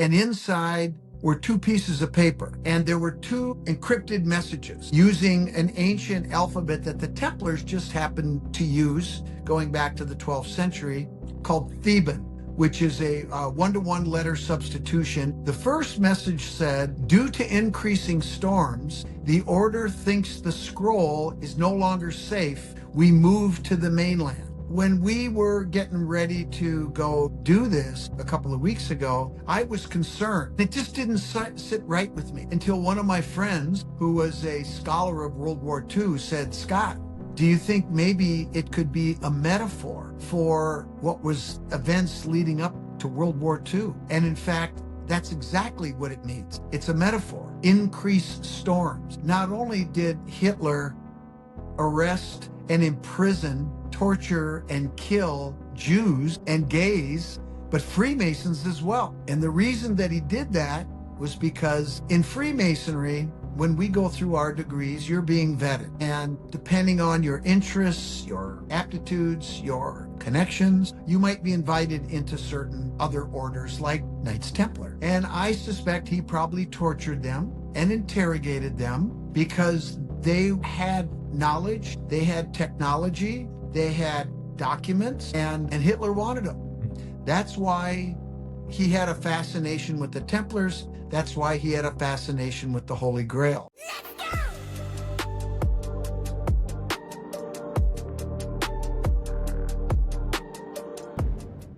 and inside were two pieces of paper, and there were two encrypted messages using an ancient alphabet that the Templars just happened to use going back to the 12th century, called Theban, which is a one-to-one letter substitution. The first message said, due to increasing storms, the order thinks the scroll is no longer safe. We move to the mainland. When we were getting ready to go do this a couple of weeks ago, I was concerned. It just didn't sit right with me until one of my friends, who was a scholar of World War II, said, Scott, do you think maybe it could be a metaphor for what was events leading up to World War II? And in fact, that's exactly what it means. It's a metaphor. Increased storms. Not only did Hitler arrest and imprison, torture, and kill Jews and gays, but Freemasons as well. And the reason that he did that was because in Freemasonry, when we go through our degrees, you're being vetted. And depending on your interests, your aptitudes, your connections, you might be invited into certain other orders like Knights Templar. And I suspect he probably tortured them and interrogated them because they had knowledge, they had technology, they had documents, and Hitler wanted them. That's why he had a fascination with the Templars. That's why he had a fascination with the Holy Grail.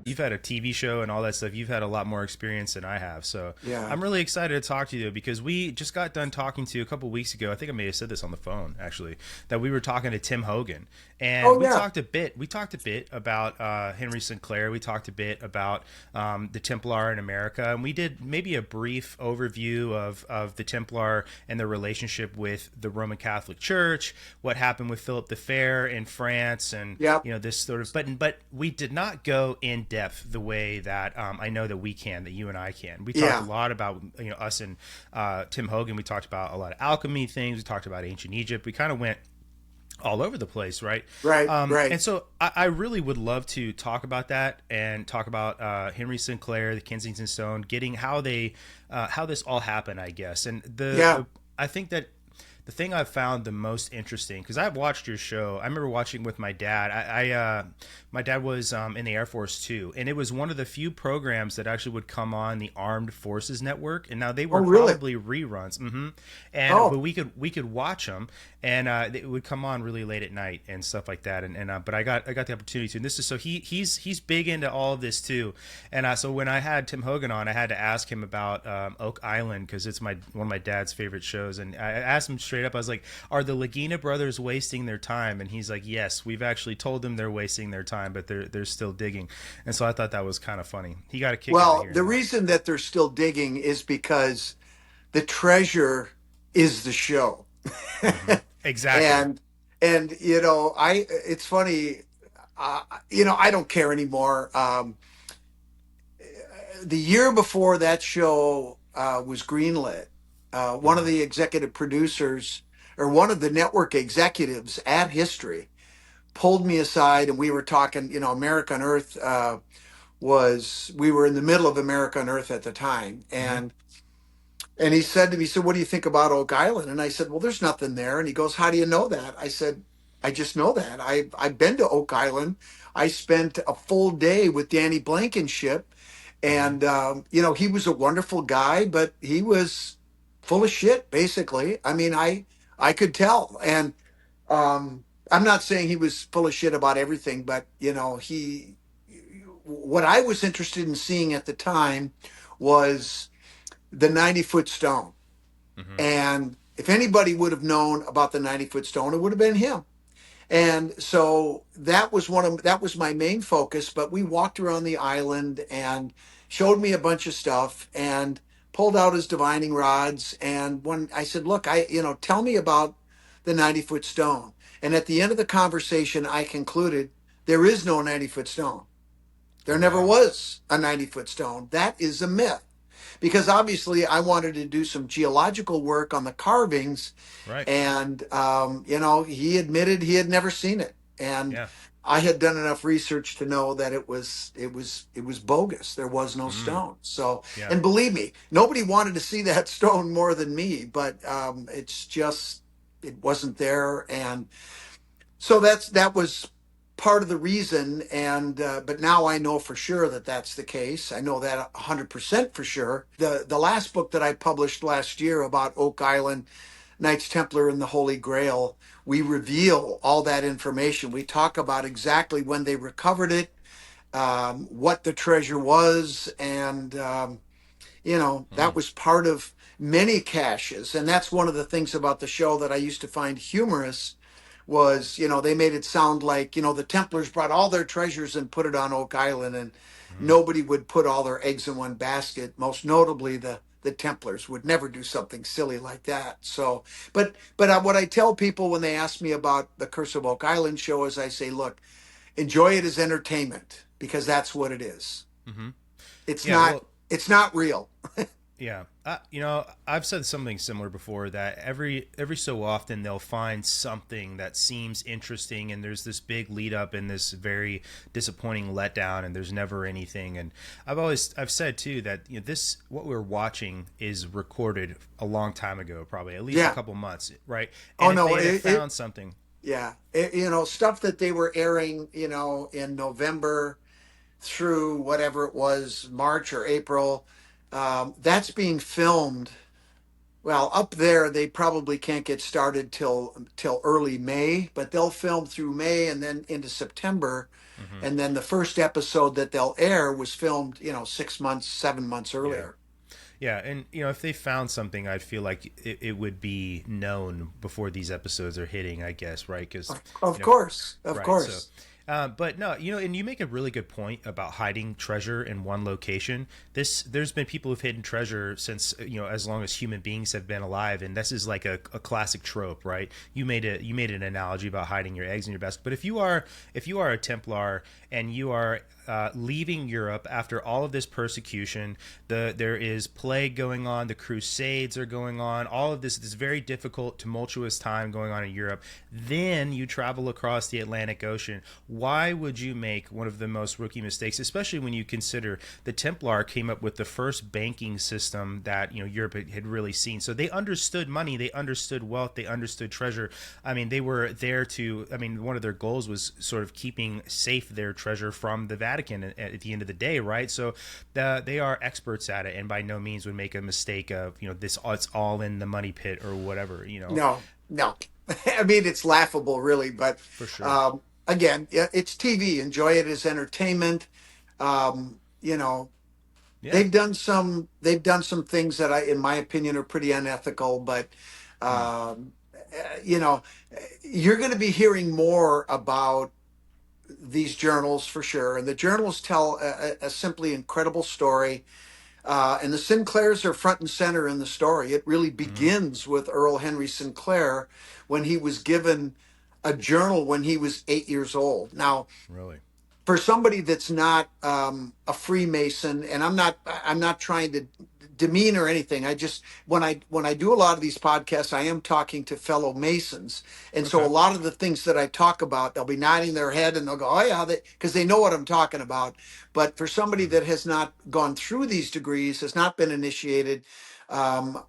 You've had a TV show and all that stuff. You've had a lot more experience than I have. So Yeah. I'm really excited to talk to you because we just got done talking to you a couple of weeks ago. I think I may have said this on the phone, actually, that we were talking to Tim Hogan. And we talked a bit about Henry Sinclair. We talked a bit about the Templar in America. And we did maybe a brief overview of the Templar and their relationship with the Roman Catholic Church, what happened with Philip the Fair in France, and this sort of. But we did not go in depth the way that I know that we can, that you and I can. We talked a lot about us and Tim Hogan. We talked about a lot of alchemy things. We talked about ancient Egypt. We kind of went all over the place, right? Right. And so I really would love to talk about that and talk about Henry Sinclair, the Kensington Stone, getting how this all happened, I guess. And I think that the thing I've found the most interesting, because I've watched your show. I remember watching with my dad. My dad was in the Air Force too, and it was one of the few programs that actually would come on the Armed Forces Network. And now they were probably reruns, but we could watch them, and it would come on really late at night and stuff like that. But I got the opportunity to. And this is so he's big into all of this too. And so when I had Tim Hogan on, I had to ask him about Oak Island because it's one of my dad's favorite shows. And I asked him straight up, I was like, "Are the Lagina brothers wasting their time?" And he's like, "Yes, we've actually told them they're wasting their time, but they're still digging." And so I thought that was kind of funny. He got a kick out of here. The reason that they're still digging is because the treasure is the show. Exactly. And it's funny. I don't care anymore. The year before that show was greenlit, one of the executive producers, or one of the network executives at History, pulled me aside, and we were talking. America Unearthed we were in the middle of America Unearthed at the time, and he said to me, "What do you think about Oak Island?" And I said, "Well, there's nothing there." And he goes, "How do you know that?" I said, "I just know that. I've been to Oak Island. I spent a full day with Danny Blankenship, and he was a wonderful guy, but he was full of shit, basically. I mean, I could tell. And I'm not saying he was full of shit about everything, but what I was interested in seeing at the time was the 90-foot stone. And if anybody would have known about the 90-foot stone, it would have been him. And so that was my main focus. But we walked around the island and showed me a bunch of stuff and pulled out his divining rods. And when I said, "Look, tell me about the 90-foot stone." And at the end of the conversation, I concluded there is no 90-foot stone. There never was a 90-foot stone. That is a myth. Because obviously I wanted to do some geological work on the carvings. Right. And, he admitted he had never seen it. And I had done enough research to know that it was bogus. There was no Mm, stone. So, yeah. and believe me, nobody wanted to see that stone more than me. But it's just it wasn't there, and so that was part of the reason. And but now I know for sure that that's the case. I know that 100% for sure. The last book that I published last year about Oak Island, Knights Templar and the Holy Grail, we reveal all that information. We talk about exactly when they recovered it, what the treasure was, and that Mm, was part of many caches. And that's one of the things about the show that I used to find humorous was, they made it sound like, the Templars brought all their treasures and put it on Oak Island, and mm. nobody would put all their eggs in one basket. Most notably, the Templars would never do something silly like that. So, but what I tell people when they ask me about the Curse of Oak Island show is I say, look, enjoy it as entertainment because that's what it is. Hmm. It's Yeah. not Well, it's not real. yeah. I've said something similar before that every so often they'll find something that seems interesting, and there's this big lead up and this very disappointing letdown, and there's never anything. And I've said too that this what we're watching is recorded a long time ago, probably at least a Yeah. couple months, right? Oh And if no, they had it found something, yeah. Stuff that they were airing, in November through whatever it was, March or April. That's being filmed. Well, up there they probably can't get started till early May, but they'll film through May and then into September. hmm, And then the first episode that they'll air was filmed, 6 months, 7 months yeah. earlier. Yeah, and if they found something, I'd feel like it would be known before these episodes are hitting, I guess, right? Because Of you know, course, of right. So, course. but no, and you make a really good point about hiding treasure in one location. There's been people who've hidden treasure since as long as human beings have been alive, and this is like a classic trope, right? You made an analogy about hiding your eggs in your basket, but if you are a Templar and you are leaving Europe after all of this persecution, there is plague going on, the Crusades are going on, all of this very difficult, tumultuous time going on in Europe. Then you travel across the Atlantic Ocean. Why would you make one of the most rookie mistakes, especially when you consider the Templar came up with the first banking system that Europe had really seen? So they understood money, they understood wealth, they understood treasure. I mean, they were there to. I mean, one of their goals was sort of keeping safe their treasure from the Vatican at the end of the day, right? So they are experts at it, and by no means would make a mistake of this. It's all in the money pit or whatever. No, no. I mean, it's laughable, really. But For sure. again, yeah, it's TV. Enjoy it as entertainment. Um, you know, Yeah. they've done some things that in my opinion, are pretty unethical. But Hmm. um, you know, you're going to be hearing more about these journals for sure. And the journals tell a simply incredible story. And the Sinclairs are front and center in the story. It really Hmm. begins with Earl Henry Sinclair when he was given a journal when he was 8 years old. Now, Really. for somebody that's not a Freemason, and I'm not trying to demean or anything. I just when I do a lot of these podcasts, I am talking to fellow Masons, and so a Okay. lot of the things that I talk about, they'll be nodding their head and they'll go, "Oh yeah," because they know what I'm talking about. But for somebody Hmm. that has not gone through these degrees, has not been initiated, um,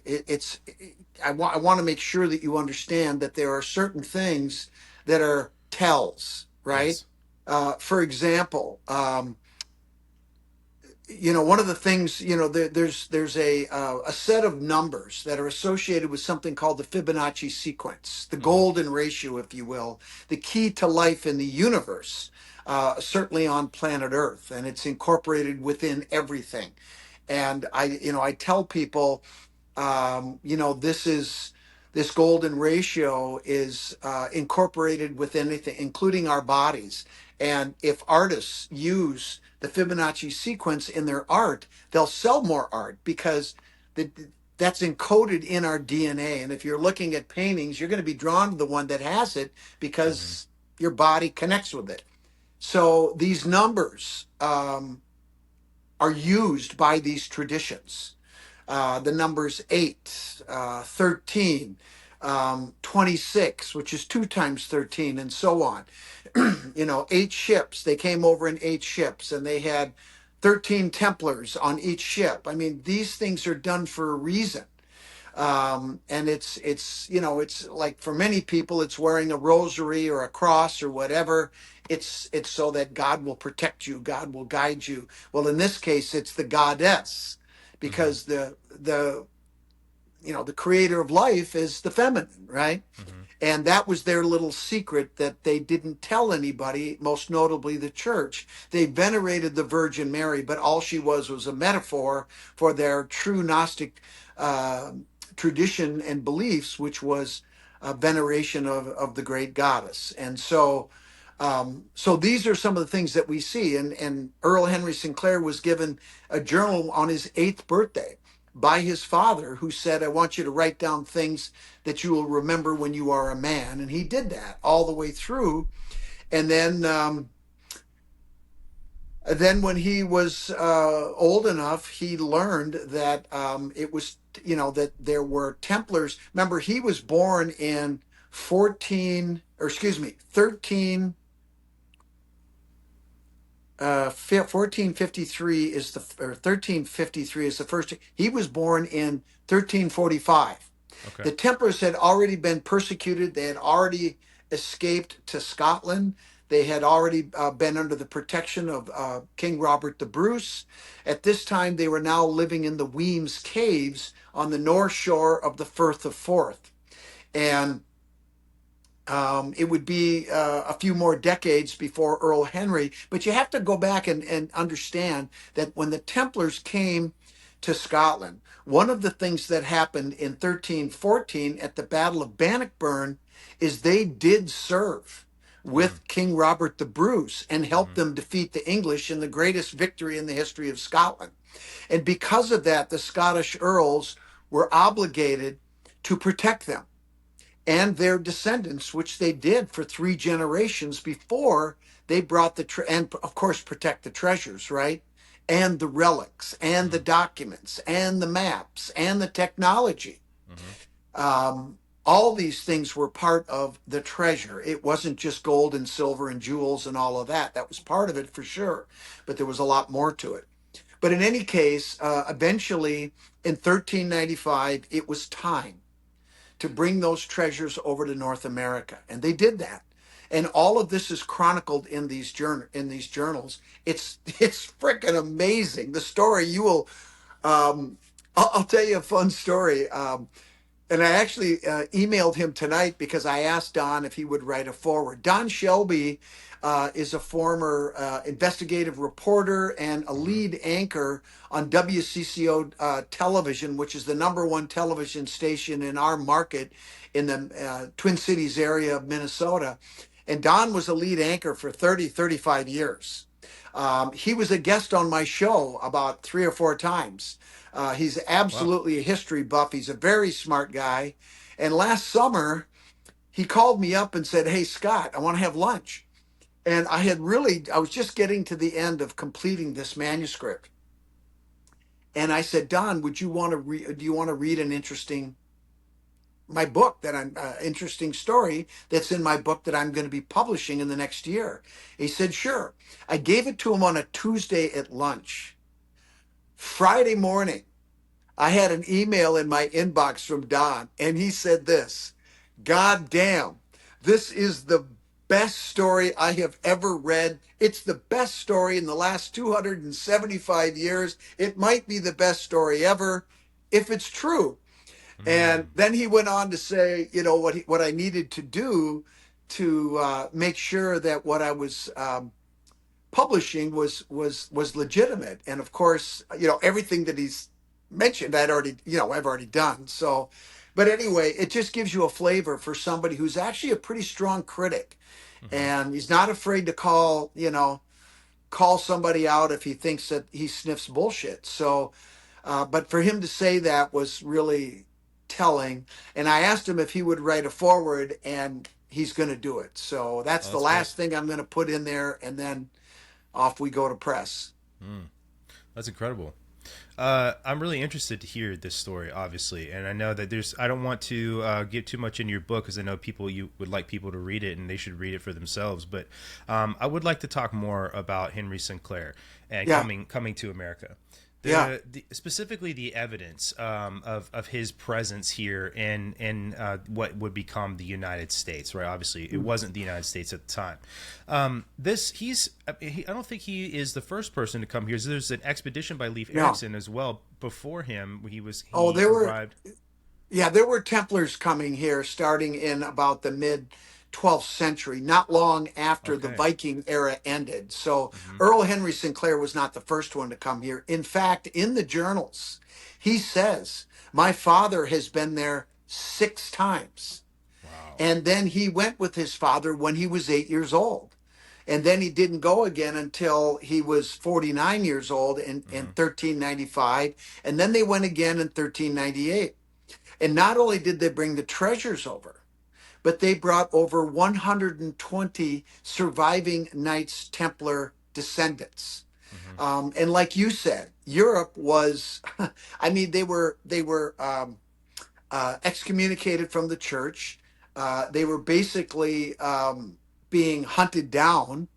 it's I want to make sure that you understand that there are certain things that are tells, right? Yes. For example, one of the things, there's a set of numbers that are associated with something called the Fibonacci sequence, the Hmm. golden ratio, if you will, the key to life in the universe, certainly on planet Earth, and it's incorporated within everything. And I tell people, this golden ratio is incorporated with anything, including our bodies. And if artists use the Fibonacci sequence in their art, they'll sell more art because the, that's encoded in our DNA. And if you're looking at paintings, you're going to be drawn to the one that has it Hmm. because your body connects with it. So these numbers are used by these traditions. The numbers 8, 13. 26, which is 2 times 13, and so on. 8 ships. They came over in 8 ships, and they had 13 Templars on each ship. I mean, these things are done for a reason. And it's like for many people, it's wearing a rosary or a cross or whatever. It's so that God will protect you, God will guide you. Well, in this case, it's the goddess, Mm-hmm. because the creator of life is the feminine, right? Mm-hmm. And that was their little secret that they didn't tell anybody, most notably the church. They venerated the Virgin Mary, but all she was a metaphor for their true Gnostic uh, tradition and beliefs, which was a veneration of the great goddess. And so these are some of the things that we see. And Earl Henry Sinclair was given a journal on his 8th birthday by his father, who said, I want you to write down things that you will remember when you are a man. And he did that all the way through. And then when he was old enough, he learned that it was, that there were Templars. Remember, he was born in 13 1453 is the or 1353 is the first. He was born in 1345. Okay. The Templars had already been persecuted. They had already escaped to Scotland. They had already been under the protection of King Robert the Bruce. At this time, they were now living in the Weems Caves on the north shore of the Firth of Forth. And it would be a few more decades before Earl Henry, but you have to go back and understand that when the Templars came to Scotland, one of the things that happened in 1314 at the Battle of Bannockburn is they did serve Mm-hmm. with King Robert the Bruce and helped Mm-hmm. them defeat the English in the greatest victory in the history of Scotland. And because of that, the Scottish earls were obligated to protect them and their descendants, which they did for 3 generations before they brought and of course protect the treasures, right? And the relics, and the documents, and the maps, and the technology. Mm-hmm. All these things were part of the treasure. It wasn't just gold and silver and jewels and all of that. That was part of it for sure, but there was a lot more to it. But in any case, eventually in 1395, it was time to bring those treasures over to North America, and they did that. And all of this is chronicled in these journals. It's freaking amazing. The story you will. I'll tell you a fun story. And I actually emailed him tonight because I asked Don if he would write a forward. Don Shelby is a former investigative reporter and a Mm-hmm. lead anchor on WCCO television, which is the #1 television station in our market in the Twin Cities area of Minnesota. And Don was a lead anchor for 35 years. He was a guest on my show about 3 or 4 times. He's Wow. absolutely a history buff. He's a very smart guy. And last summer, he called me up and said, Hey, Scott, I want to have lunch. And I was just getting to the end of completing this manuscript. And I said, Don, do you want to read my book interesting story that's in my book that I'm going to be publishing in the next year? He said, sure. I gave it to him on a Tuesday at lunch. Friday morning, I had an email in my inbox from Don, and he said this: God damn, this is the best story I have ever read. It's the best story in the last 275 years. It might be the best story ever if it's true. And Mm. then he went on to say, what I needed to do to make sure that what I was publishing was legitimate. And of course, everything that he's mentioned, I've already done. So, but anyway, it just gives you a flavor for somebody who's actually a pretty strong critic, Mm-hmm. and he's not afraid to call somebody out if he thinks that he sniffs bullshit. So, but for him to say that was really telling. And I asked him if he would write a forward, and he's going to do it. So Oh, that's the that's great. last thing I'm going to put in there, and then off we go to press. Mm. That's incredible. I'm really interested to hear this story, obviously, and I know that there's. I don't want to get too much into your book because I know you would like people to read it and they should read it for themselves. But I would like to talk more about Henry Sinclair and Yeah. coming to America. Yeah. Specifically the evidence of his presence here in what would become the United States, right? Obviously, it wasn't the United States at the time. I don't think he is the first person to come here. So there's an expedition by Leif No. Erikson as well before him. Oh, He arrived. there were Templars coming here starting in about the mid 12th century, not long after the Okay. Viking era ended. So Hmm. Earl Henry Sinclair was not the first one to come here. In fact, in the journals, he says, "My father has been there 6 times." Wow. And then he went with his father when he was 8 years old. And then he didn't go again until he was 49 years old in Hmm. 1395. And then they went again in 1398. And not only did they bring the treasures over, but they brought over 120 surviving Knights Templar descendants. Hmm. And like you said, Europe was, I mean, they were excommunicated from the church. They were basically being hunted down.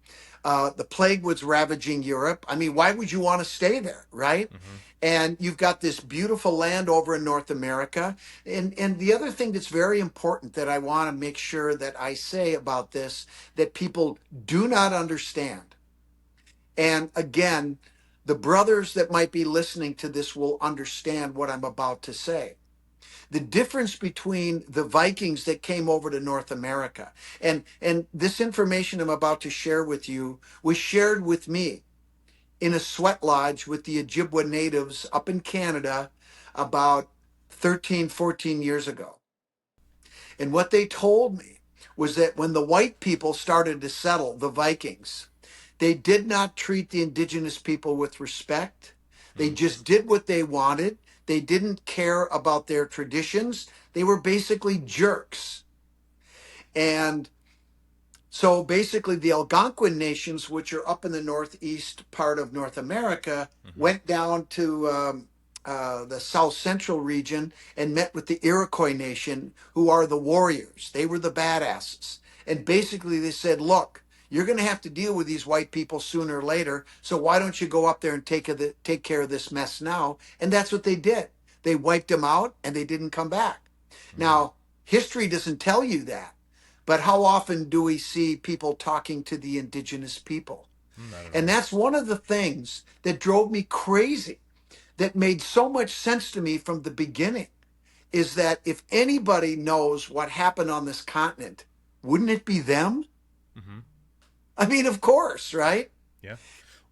The plague was ravaging Europe. I mean, why would you want to stay there, right? Hmm. And you've got this beautiful land over in North America. And the other thing that's very important that I want to make sure that I say about this that people do not understand. And again, the brothers that might be listening to this will understand what I'm about to say. The difference between the Vikings that came over to North America and this information I'm about to share with you was shared with me in a sweat lodge with the Ojibwa natives up in Canada about 13, 14 years ago. And what they told me was that when the white people started to settle, the Vikings, they did not treat the indigenous people with respect. They Hmm. just did what they wanted. They didn't care about their traditions. They were basically jerks. And so basically, the Algonquin nations, which are up in the northeast part of North America, Hmm. went down to the south central region and met with the Iroquois nation, who are the warriors. They were the badasses. And basically, they said, look, you're going to have to deal with these white people sooner or later. So why don't you go up there and take care of this mess now? And that's what they did. They wiped them out and they didn't come back. Hmm. Now, history doesn't tell you that. But how often do we see people talking to the indigenous people? Not at And all. that's one of the things that drove me crazy, that made so much sense to me from the beginning, is that if anybody knows what happened on this continent, wouldn't it be them? Hmm. I mean, of course, right? Yeah.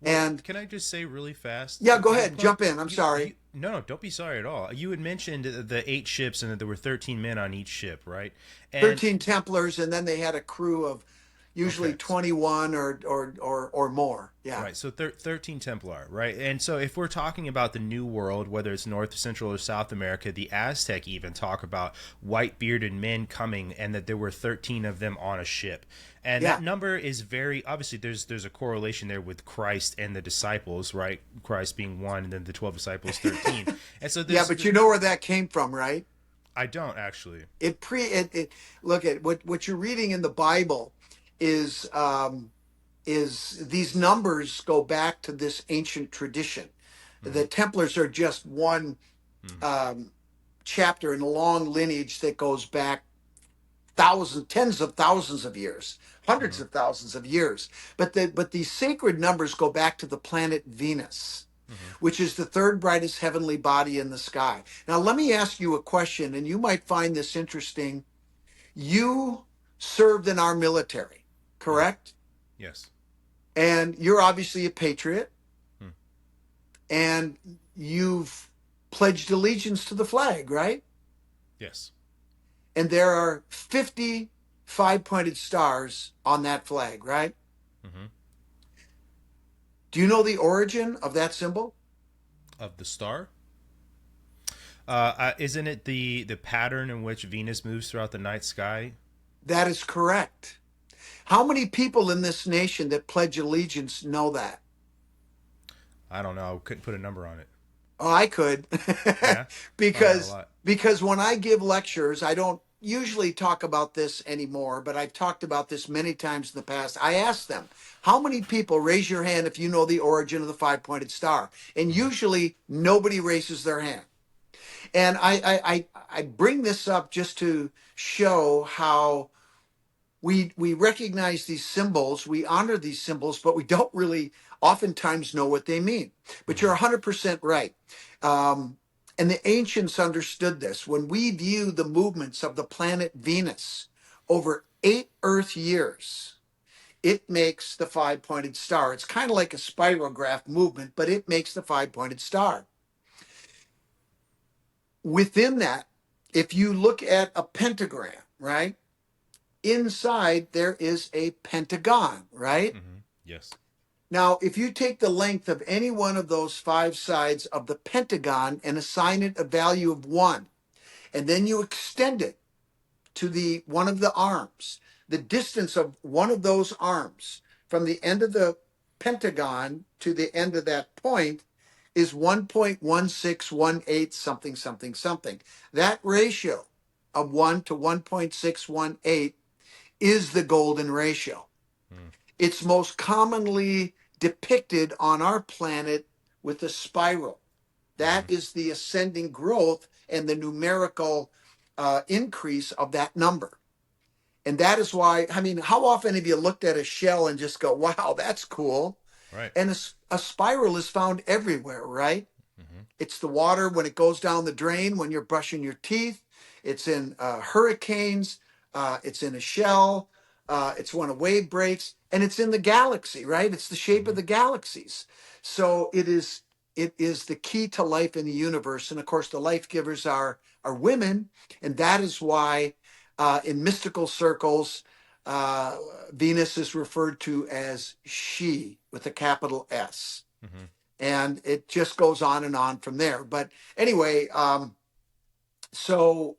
Well, And can I just say really fast? yeah, go Your ahead, point. jump in. I'm sorry. No, don't be sorry at all. You had mentioned the 8 ships and that there were 13 men on each ship, right? And 13 Templars, and then they had a crew of usually okay, 21 or more. Yeah. right. So 13 Templar, right? And so if we're talking about the New World, whether it's North, Central, or South America, the Aztec even talk about white bearded men coming, and that there were 13 of them on a ship. And Yeah. that number is very obviously there's a correlation there with Christ and the disciples, right? Christ being one, and then the 12 disciples 13. And so Yeah, there's but you know where that came from, right? I don't actually. It look at what you're reading in the Bible is these numbers go back to this ancient tradition. Mm-hmm. The Templars are just one Mm-hmm. um, chapter in a long lineage that goes back thousands, tens of thousands of years, hundreds Mm-hmm. of thousands of years. But these sacred numbers go back to the planet Venus, Mm-hmm. which is the third brightest heavenly body in the sky. Now, let me ask you a question, and you might find this interesting. You served in our military, Mm. correct? Yes. And you're obviously a patriot, Mm. and you've pledged allegiance to the flag, right? Yes. And there are 50 five-pointed stars on that flag, right? Mm-hmm. Do you know the origin of that symbol? Of the star. Isn't it the pattern in which Venus moves throughout the night sky? That is correct. How many people in this nation that pledge allegiance know that? I don't know. Couldn't put a number on it. Oh, I could. Yeah. Oh yeah, a because lot. because when I give lectures, I don't usually talk about this anymore, but I've talked about this many times in the past. I ask them, how many people raise your hand if you know the origin of the five-pointed star? And Mm-hmm. usually nobody raises their hand. And I bring this up just to show how we recognize these symbols, we honor these symbols, but we don't really oftentimes know what they mean. But you're Mm-hmm. 100% right. And the ancients understood this. When we view the movements of the planet Venus over 8 Earth years, it makes the five-pointed star. It's kind of like a spirograph movement, but it makes the five-pointed star. Within that, if you look at a pentagram, right? Inside there is a pentagon, right? Mm-hmm. Yes. Now, if you take the length of any one of those five sides of the pentagon and assign it a value of 1, and then you extend it to the one of the arms, the distance of one of those arms from the end of the pentagon to the end of that point is 1.1618 something something something. That ratio of 1 to 1.618 is the golden ratio. Mm. It's most commonly depicted on our planet with a spiral. Mm-hmm. That is the ascending growth and the numerical increase of that number. And that is why, I mean, how often have you looked at a shell and just go, wow, that's cool? Right. And a spiral is found everywhere, right? Mm-hmm. It's the water when it goes down the drain when you're brushing your teeth. It's in hurricanes. It's in a shell. It's when a wave breaks, and it's in the galaxy, right? It's the shape Mm-hmm. of the galaxies. So it is the key to life in the universe. And of course, the life givers are women, and that is why in mystical circles, uh, Venus is referred to as she with a capital S, Mm-hmm. and it just goes on from there. But anyway, so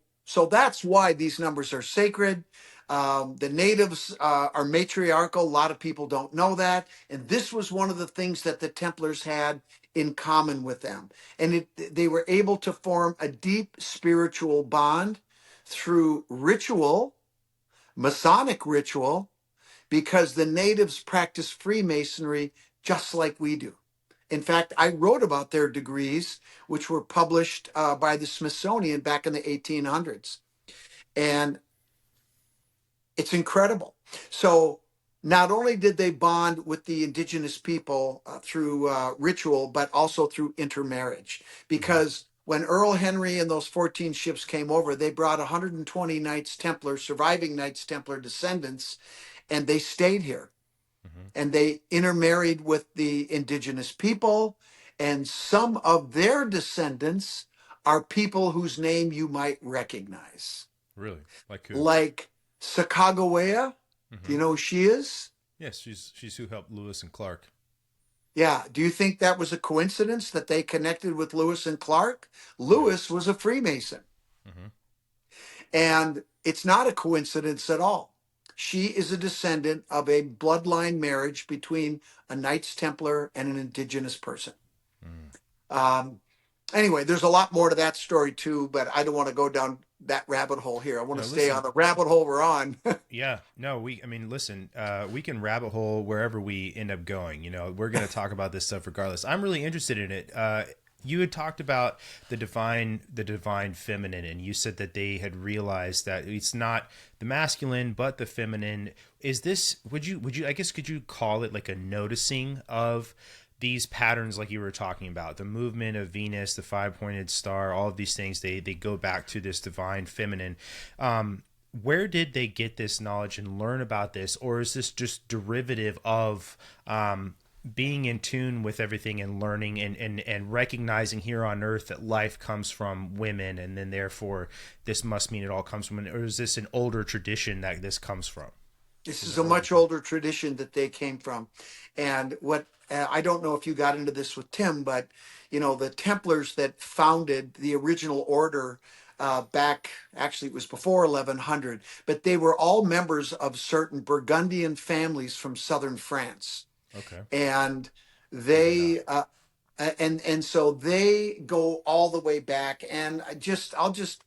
that's why these numbers are sacred. The natives are matriarchal. A lot of people don't know that, and this was one of the things that the Templars had in common with them, and they were able to form a deep spiritual bond through ritual, Masonic ritual, because the natives practice Freemasonry just like we do. In fact, I wrote about their degrees, which were published by the Smithsonian back in the 1800s. And it's incredible. So, not only did they bond with the indigenous people through ritual, but also through intermarriage. Mm-hmm. Because when Earl Henry and those 14 ships came over, they brought 120 Knights Templar, surviving Knights Templar descendants, and they stayed here. Mm-hmm. And they intermarried with the indigenous people. And some of their descendants are people whose name you might recognize, Really? Like who? like Sacagawea. Do Mm-hmm. you know who she is? Yes, she's who helped Lewis and Clark. Yeah. Do you think that was a coincidence that they connected with Lewis and Clark? No. Lewis was a Freemason. Mm-hmm. And it's not a coincidence at all. She is a descendant of a bloodline marriage between a Knights Templar and an indigenous person. Mm. Um, anyway, there's a lot more to that story too, but I don't want to go down that rabbit hole here. I want No, to stay on listen. the rabbit hole we're on. Yeah, no, I mean, listen, we can rabbit hole wherever we end up going. You know, we're going to talk about this stuff regardless. I'm really interested in it. You had talked about the divine feminine, and you said that they had realized that it's not the masculine, but the feminine. Is this, I guess, could you call it like a noticing of these patterns like you were talking about, the movement of Venus, the five-pointed star, all of these things, they go back to this divine feminine. Where did they get this knowledge and learn about this? Or is this just derivative of being in tune with everything and learning and recognizing here on earth that life comes from women, and then therefore this must mean it all comes from women? Or is this an older tradition that this comes from? This is a much older tradition that they came from. And what I don't know if you got into this with Tim, but the Templars that founded the original order back, actually it was before 1100, but they were all members of certain Burgundian families from southern France. Okay. And I did not. they And so they go all the way back. And I'll just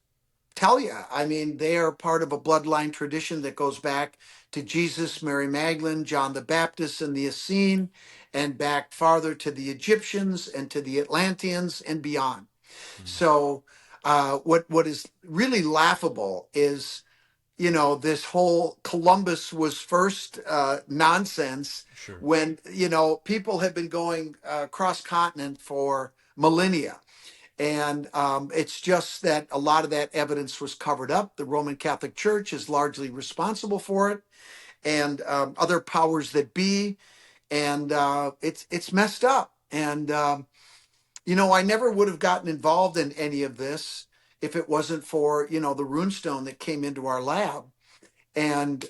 tell you, I mean, they are part of a bloodline tradition that goes back to Jesus, Mary Magdalene, John the Baptist, and the Essene, and back farther to the Egyptians and to the Atlanteans and beyond. Mm. So, what is really laughable is, this whole Columbus was first nonsense, Sure. when, people have been going cross continent for millennia. And it's just that a lot of that evidence was covered up. The Roman Catholic Church is largely responsible for it, and other powers that be. And it's messed up. And I never would have gotten involved in any of this if it wasn't for the runestone that came into our lab. And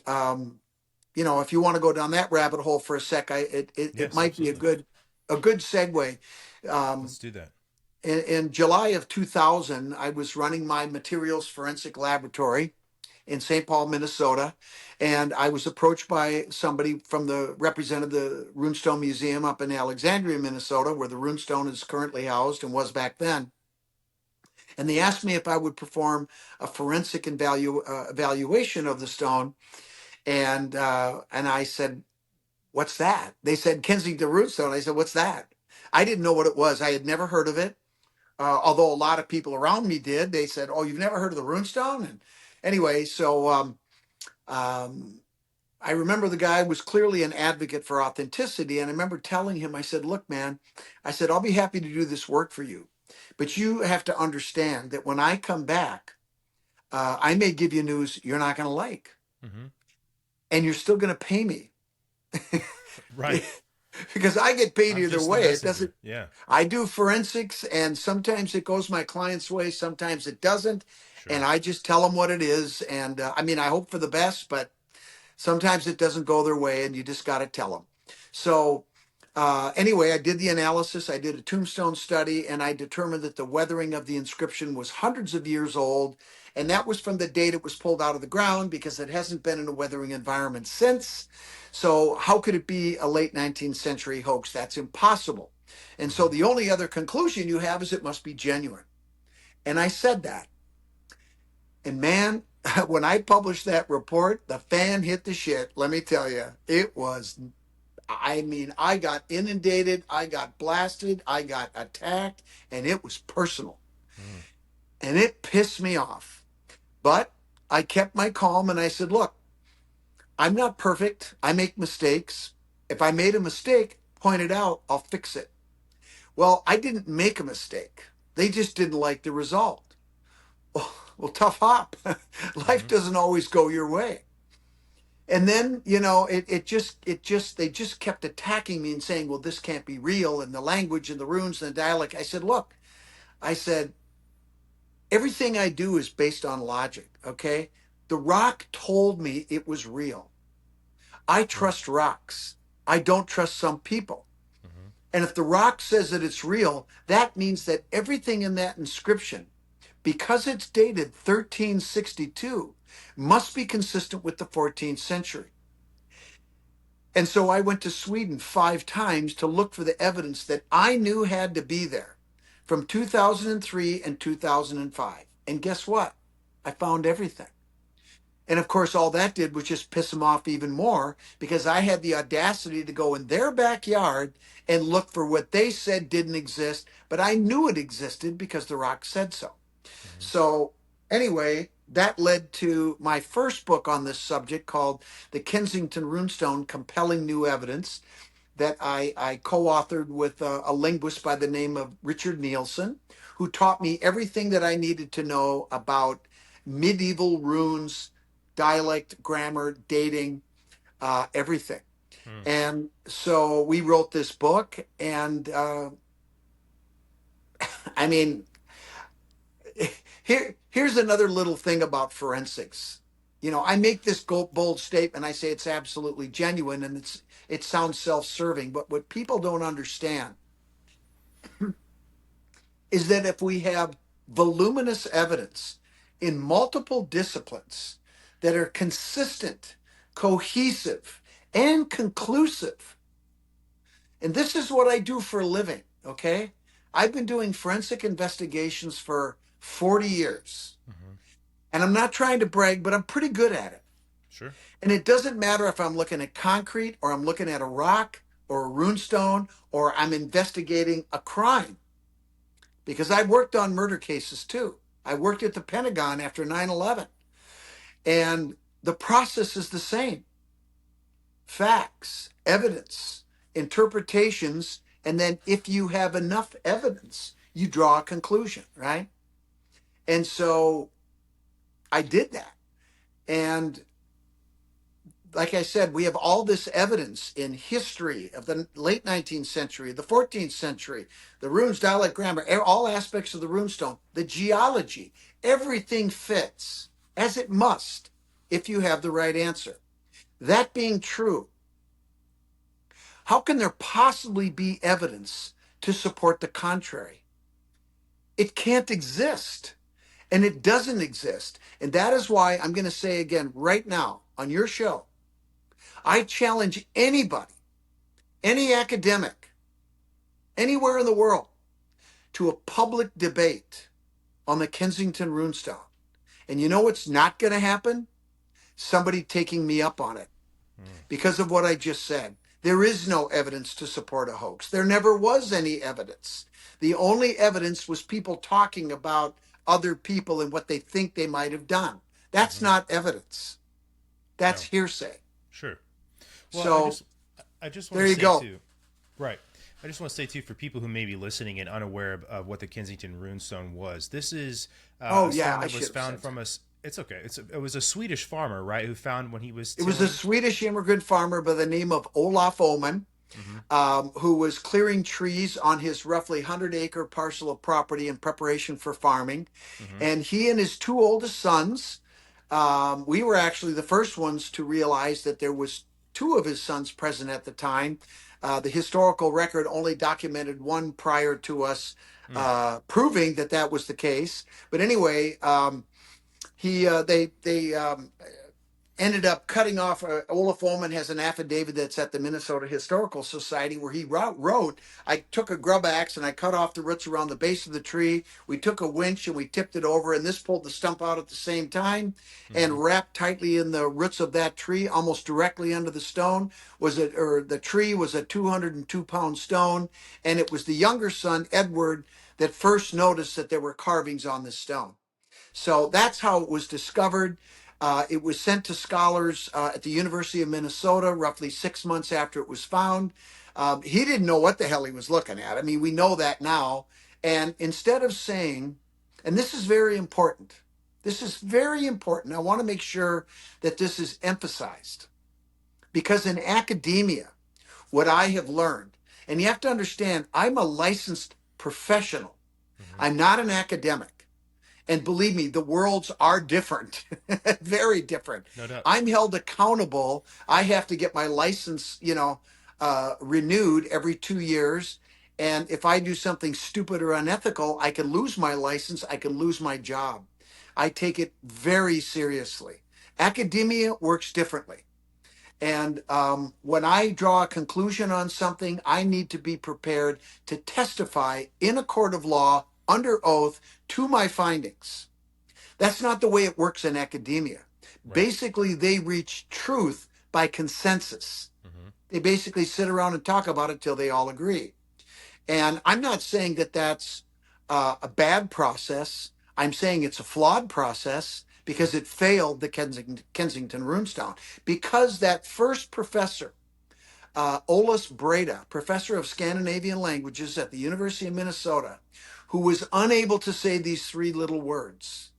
if you want to go down that rabbit hole for a sec, it Yes, might be absolutely. a good segue. Let's do that. In July of 2000, I was running my materials forensic laboratory in St. Paul, Minnesota, and I was approached by somebody from the represented the Runestone Museum up in Alexandria, Minnesota, where the runestone is currently housed and was back then. And they asked me if I would perform a forensic evaluation of the stone, and I said, "What's that?" They said, "Kensington Rune Stone." I said, "What's that?" I didn't know what it was. I had never heard of it. Although a lot of people around me did. They said, "Oh, you've never heard of the runestone?" And anyway, so um, I remember the guy was clearly an advocate for authenticity, and I remember telling him, I said, "Look, man," I said, "I'll be happy to do this work for you, but you have to understand that when I come back, I may give you news you're not going to like, Hmm. and you're still going to pay me." Right. Because I get paid I'm either just the way. It doesn't. messenger. Yeah. I do forensics, and sometimes it goes my client's way, sometimes it doesn't, and Sure. I just tell them what it is. And I mean, I hope for the best, but sometimes it doesn't go their way, and you just got to tell them. So anyway, I did the analysis. I did a tombstone study, and I determined that the weathering of the inscription was hundreds of years old, and that was from the date it was pulled out of the ground, because it hasn't been in a weathering environment since. So how could it be a late 19th century hoax? That's impossible. And so Hmm. the only other conclusion you have is it must be genuine. And I said that. And man, when I published that report, the fan hit the shit. Let me tell you, it was, I mean, I got inundated, I got blasted, I got attacked, and it was personal. Mm. And it pissed me off. But I kept my calm and I said, "Look, I'm not perfect. I make mistakes. If I made a mistake, point it out, I'll fix it." Well, I didn't make a mistake. They just didn't like the result. Well, tough hop. Life Hmm. doesn't always go your way. And then, they just kept attacking me and saying, "Well, this can't be real." And the language and the runes and the dialect. I said, "Look," I said, "everything I do is based on logic. Okay. The rock told me it was real. I Right. trust rocks. I don't trust some people. Hmm. And if the rock says that it's real, that means that everything in that inscription, because it's dated 1362, must be consistent with the 14th century." And so I went to Sweden 5 times to look for the evidence that I knew had to be there from 2003 and 2005. And guess what? I found everything. And of course, all that did was just piss them off even more, because I had the audacity to go in their backyard and look for what they said didn't exist, but I knew it existed because the rock said so. Hmm. So, anyway, that led to my first book on this subject, called The Kensington Rune Stone: Compelling New Evidence, that I co authored with a linguist by the name of Richard Nielsen, who taught me everything that I needed to know about medieval runes, dialect, grammar, dating, everything. Mm. And so we wrote this book. And I mean, here's another little thing about forensics. I make this bold statement. I say it's absolutely genuine, and it sounds self-serving. But what people don't understand is that if we have voluminous evidence in multiple disciplines that are consistent, cohesive, and conclusive, and this is what I do for a living. Okay. I've been doing forensic investigations for 40 years. Mm-hmm. And I'm not trying to brag, but I'm pretty good at it. Sure. And it doesn't matter if I'm looking at concrete or I'm looking at a rock or a runestone or I'm investigating a crime because I worked on murder cases too. I worked at the Pentagon after 9/11, and the process is the same: facts, evidence, interpretations, and then if you have enough evidence, you draw a conclusion, right? And so I did that. And like I said, we have all this evidence in history of the late 19th century, the 14th century, the runes, dialect, grammar, all aspects of the runestone, the geology, everything fits as it must if you have the right answer. That being true, how can there possibly be evidence to support the contrary? It can't exist, and it doesn't exist. And that is why I'm going to say again right now on your show, I challenge anybody, any academic, anywhere in the world, to a public debate on the Kensington Rune Stone. And you know what's not going to happen? Somebody taking me up on it because of what I just said. There is no evidence to support a hoax. There never was any evidence. The only evidence was people talking about other people and what they think they might have done. That's Mm-hmm. not evidence. That's No. hearsay. Sure. Well, So I just want there to you say go. too. Right. I just want to say too, for people who may be listening and unaware of what the Kensington Rune Stone was, this is Oh a yeah, stone I that was should have found said from that. us. It's okay. It was a Swedish farmer, right, who found when he was It was a tilling. Swedish immigrant farmer by the name of Olaf Oman, Mm-hmm. who was clearing trees on his roughly 100-acre parcel of property in preparation for farming. Mm-hmm. And he and his two oldest sons, we were actually the first ones to realize that there was two of his sons present at the time. The historical record only documented one prior to us, Mm. proving that that was the case. But anyway, he they ended up cutting off. Olaf Ullman has an affidavit that's at the Minnesota Historical Society where he wrote, I took a grub axe and I cut off the roots around the base of the tree. We took a winch and we tipped it over, and this pulled the stump out at the same time Mm-hmm. and wrapped tightly in the roots of that tree, almost directly under the stone. The tree was a 202-pound stone, and it was the younger son, Edward, that first noticed that there were carvings on this stone. So that's how it was discovered. It was sent to scholars at the University of Minnesota roughly 6 months after it was found. He didn't know what the hell he was looking at. I mean, we know that now. And instead of saying, and this is very important, this is very important. I want to make sure that this is emphasized because in academia, what I have learned, and you have to understand, I'm a licensed professional. Mm-hmm. I'm not an academic. And believe me, the worlds are different, very different. No doubt. I'm held accountable. I have to get my license, renewed every 2 years. And if I do something stupid or unethical, I can lose my license. I can lose my job. I take it very seriously. Academia works differently. And when I draw a conclusion on something, I need to be prepared to testify in a court of law under oath to my findings. That's not the way it works in academia. Right. Basically, they reach truth by consensus. Mm-hmm. They basically sit around and talk about it till they all agree. And I'm not saying that that's a bad process. I'm saying it's a flawed process because it failed the Kensington Rune Stone. Because that first professor, Olaus Breda, professor of Scandinavian languages at the University of Minnesota, who was unable to say these three little words,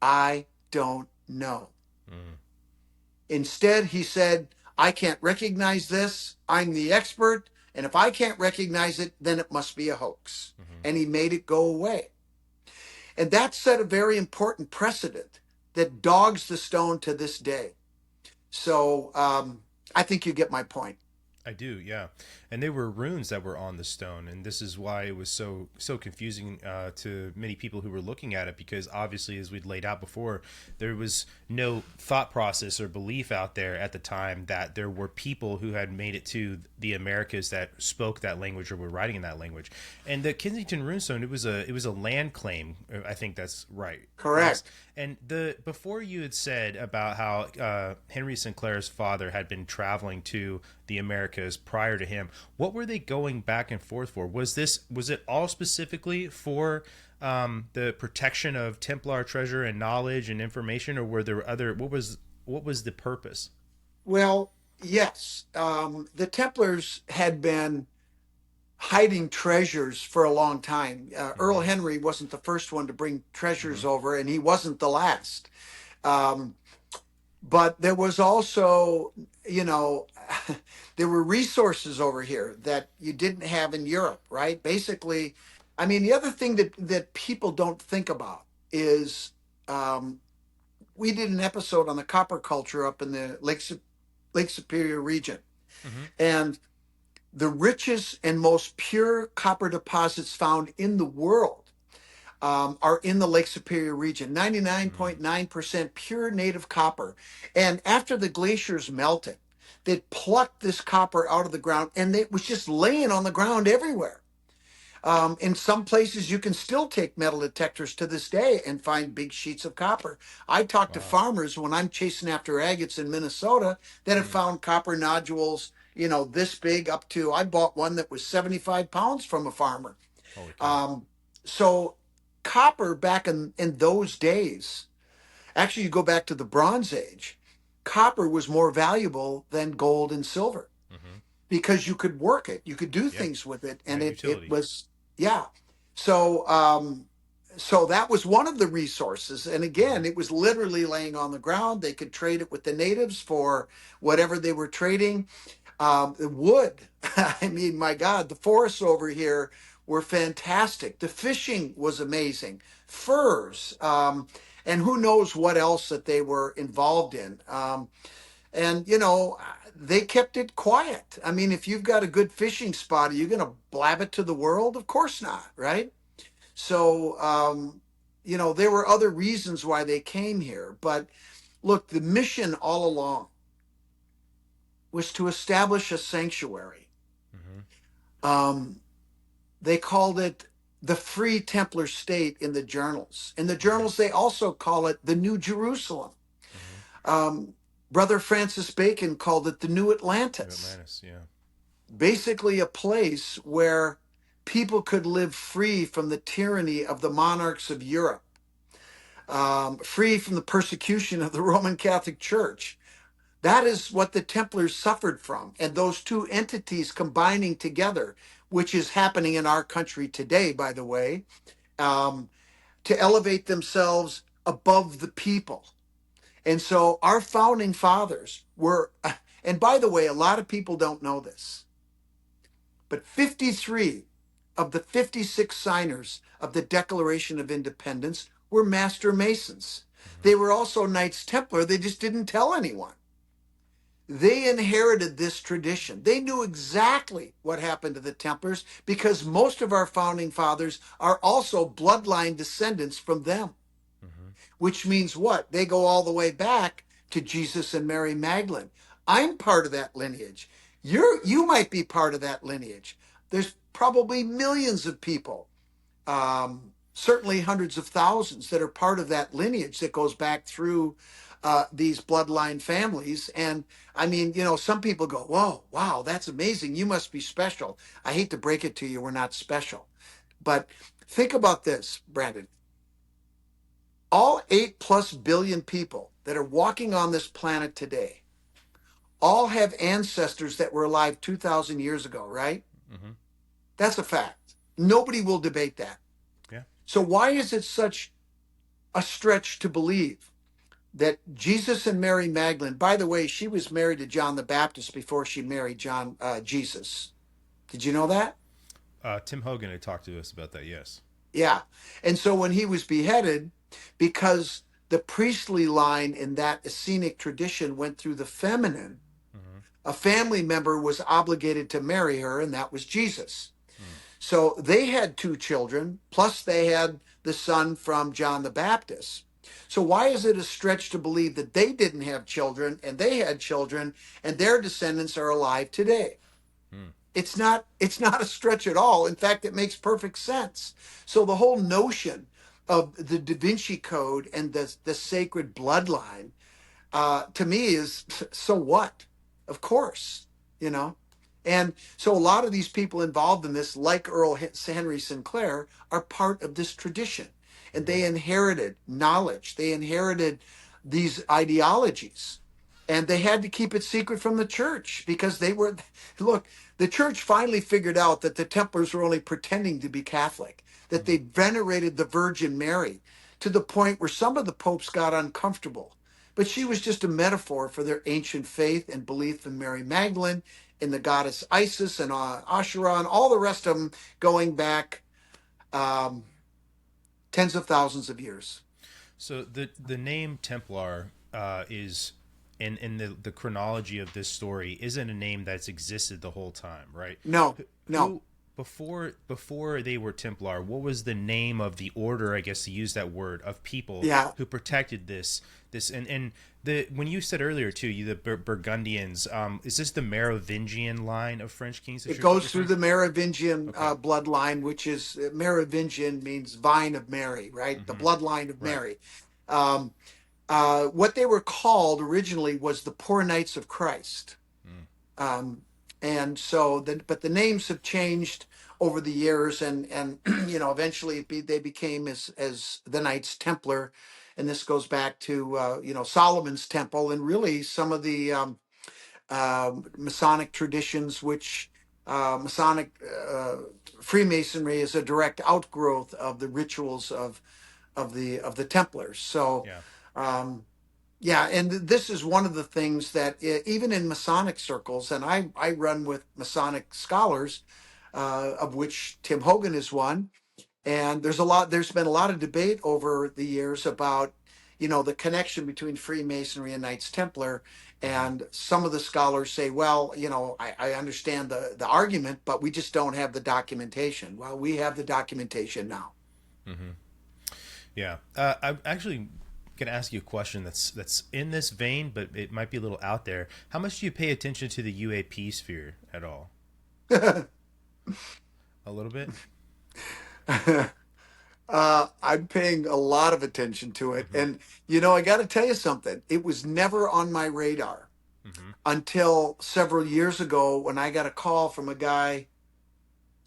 I don't know. Mm. Instead, he said, I can't recognize this. I'm the expert. And if I can't recognize it, then it must be a hoax. Mm-hmm. And he made it go away. And that set a very important precedent that dogs the stone to this day. So I think you get my point. I do, yeah. and they were runes that were on the stone, and this is why it was so confusing to many people who were looking at it, because obviously, as we'd laid out before, there was no thought process or belief out there at the time that there were people who had made it to the Americas that spoke that language or were writing in that language. And the Kensington Rune Stone, it was a land claim. I think that's right. Correct. And before you had said about how Henry Sinclair's father had been traveling to the Americas prior to him, what were they going back and forth for? Was it all specifically for the protection of Templar treasure and knowledge and information, or were there other? What was the purpose? Well, yes. The Templars had been hiding treasures for a long time. Earl Mm-hmm. Henry wasn't the first one to bring treasures over, and he wasn't the last. Um, but there was also, you know, there were resources over here that you didn't have in Europe, right? Basically, I mean, the other thing that people don't think about is um, we did an episode on the copper culture up in the Lake Superior region, Mm-hmm. and the richest and most pure copper deposits found in the world are in the Lake Superior region. Mm-hmm. 99.9% pure native copper. And after the glaciers melted, they plucked this copper out of the ground, and it was just laying on the ground everywhere. In some places, you can still take metal detectors to this day and find big sheets of copper. I talk to Wow. farmers when I'm chasing after agates in Minnesota that have Mm. found copper nodules, this big up to, I bought one that was 75 pounds from a farmer. Holy cow. Um, so copper back in those days, actually, you go back to the Bronze Age, copper was more valuable than gold and silver Mm-hmm. because you could work it, you could do Yeah. things with it, and Right. it Utility. was, yeah. So so that was one of the resources, and Mm-hmm. again, it was literally laying on the ground. They could trade it with the natives for whatever they were trading. The wood, I mean, my God, the forests over here were fantastic. The fishing was amazing. Furs, and who knows what else that they were involved in. And they kept it quiet. I mean, if you've got a good fishing spot, are you going to blab it to the world? Of course not, right? So, there were other reasons why they came here. But look, the mission all along was to establish a sanctuary. Mm-hmm. Um, they called it the Free Templar State in the journals. In the Mm-hmm. journals, they also call it the New Jerusalem. Mm-hmm. Um, Brother Francis Bacon called it the New New Atlantis. Atlantis. Yeah. Basically, a place where people could live free from the tyranny of the monarchs of Europe, free from the persecution of the Roman Catholic Church. That is what the Templars suffered from. And those two entities combining together, which is happening in our country today, by the way, um, to elevate themselves above the people. And so our founding fathers were, and by the way, a lot of people don't know this, but 53 of the 56 signers of the Declaration of Independence were Master Masons. Mm-hmm. They were also Knights Templar. They just didn't tell anyone. They inherited this tradition. They knew exactly what happened to the Templars because most of our founding fathers are also bloodline descendants from them, Mm-hmm. which means what? They go all the way back to Jesus and Mary Magdalene. I'm part of that lineage. You might be part of that lineage. There's probably millions of people, certainly hundreds of thousands that are part of that lineage that goes back through these bloodline families. And I mean, some people go, whoa, wow, that's amazing. You must be special. I hate to break it to you, we're not special. But think about this, Brandon. All 8+ billion people that are walking on this planet today all have ancestors that were alive 2,000 years ago, right? Mm-hmm. That's a fact. Nobody will debate that. Yeah. So why is it such a stretch to believe that Jesus and Mary Magdalene, by the way, she was married to John the Baptist before she married Jesus. Did you know that? Tim Hogan had talked to us about that. Yes. Yeah. And so when he was beheaded, because the priestly line in that Essenic tradition went through the feminine, Mm-hmm. a family member was obligated to marry her, and that was Jesus. Mm. So they had two children, plus they had the son from John the Baptist. So why is it a stretch to believe that they didn't have children and they had children and their descendants are alive today? Mm. It's not a stretch at all. In fact, it makes perfect sense. So the whole notion of the Da Vinci Code and the sacred bloodline, to me, is so what? Of course, you know. And so a lot of these people involved in this, like Earl Henry Sinclair, are part of this tradition. And they inherited knowledge. They inherited these ideologies. And they had to keep it secret from the church because look, the church finally figured out that the Templars were only pretending to be Catholic, that they venerated the Virgin Mary to the point where some of the popes got uncomfortable. But she was just a metaphor for their ancient faith and belief in Mary Magdalene, in the goddess Isis and Asherah and all the rest of them going back um, tens of thousands of years. So the name Templar is in the chronology of this story isn't a name that's existed the whole time, right? No, no. Who before they were Templar, what was the name of the order, I guess to use that word, of people Yeah. who protected this and the when you said earlier too, the Burgundians, is this the Merovingian line of French kings? It goes through the Merovingian Okay. bloodline, which is Merovingian means vine of Mary, right? The Mm-hmm. bloodline of Right. Mary. Um, what they were called originally was the Poor Knights of Christ. Mm. Um, and so, but the names have changed over the years, and eventually they became as the Knights Templar, and this goes back to Solomon's Temple, and really some of the Masonic traditions, which Masonic Freemasonry is a direct outgrowth of the rituals of the Templars. So. Yeah. Um, yeah, and this is one of the things that even in Masonic circles, and I run with Masonic scholars, of which Tim Hogan is one, and there's been a lot of debate over the years about, the connection between Freemasonry and Knights Templar, Mm-hmm. and some of the scholars say, well, I understand the argument, but we just don't have the documentation. Well, we have the documentation now. Mm-hmm. Yeah. I'm actually gonna ask you a question that's in this vein, but it might be a little out there. How much do you pay attention to the UAP sphere at all? A little bit. I'm paying a lot of attention to it. Mm-hmm. And, I got to tell you something. It was never on my radar Mm-hmm. until several years ago when I got a call from a guy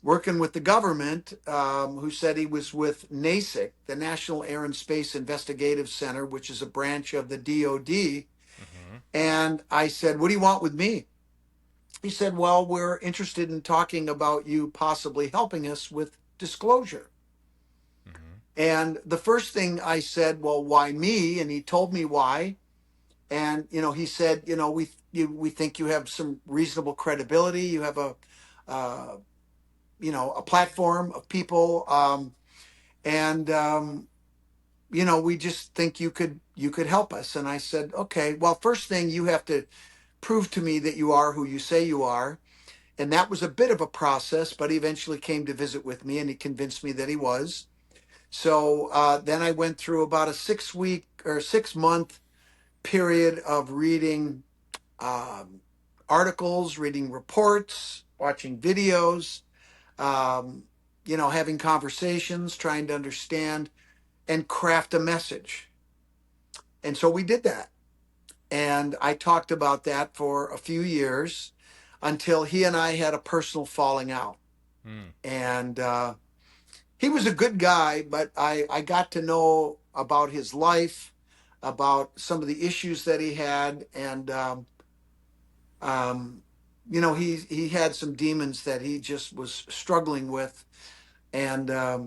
working with the government, who said he was with NASIC, the National Air and Space Investigative Center, which is a branch of the DOD. Mm-hmm. And I said, what do you want with me? He said, well, we're interested in talking about you possibly helping us with disclosure. Mm-hmm. And the first thing I said, well, why me? And he told me why. And he said, we think you have some reasonable credibility. You have a platform of people, and we just think you could help us. And I said, okay. Well, first thing, you have to prove to me that you are who you say you are. And that was a bit of a process, but he eventually came to visit with me, and he convinced me that he was. So then I went through about a 6-week or 6-month period of reading articles, reading reports, watching videos, having conversations, trying to understand and craft a message. And so we did that. And I talked about that for a few years until he and I had a personal falling out. Mm. And he was a good guy, but I got to know about his life, about some of the issues that he had, and he had some demons that he just was struggling with, and I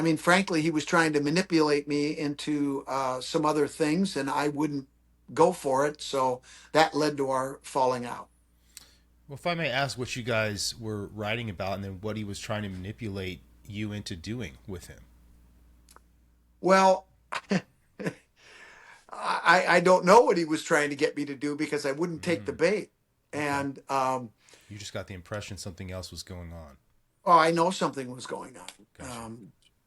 mean, frankly, he was trying to manipulate me into some other things, and I wouldn't go for it, so that led to our falling out. Well, if I may ask what you guys were writing about and then what he was trying to manipulate you into doing with him. Well, I don't know what he was trying to get me to do because I wouldn't take the bait. Okay. And You just got the impression something else was going on. oh, I know something was going on. Gotcha.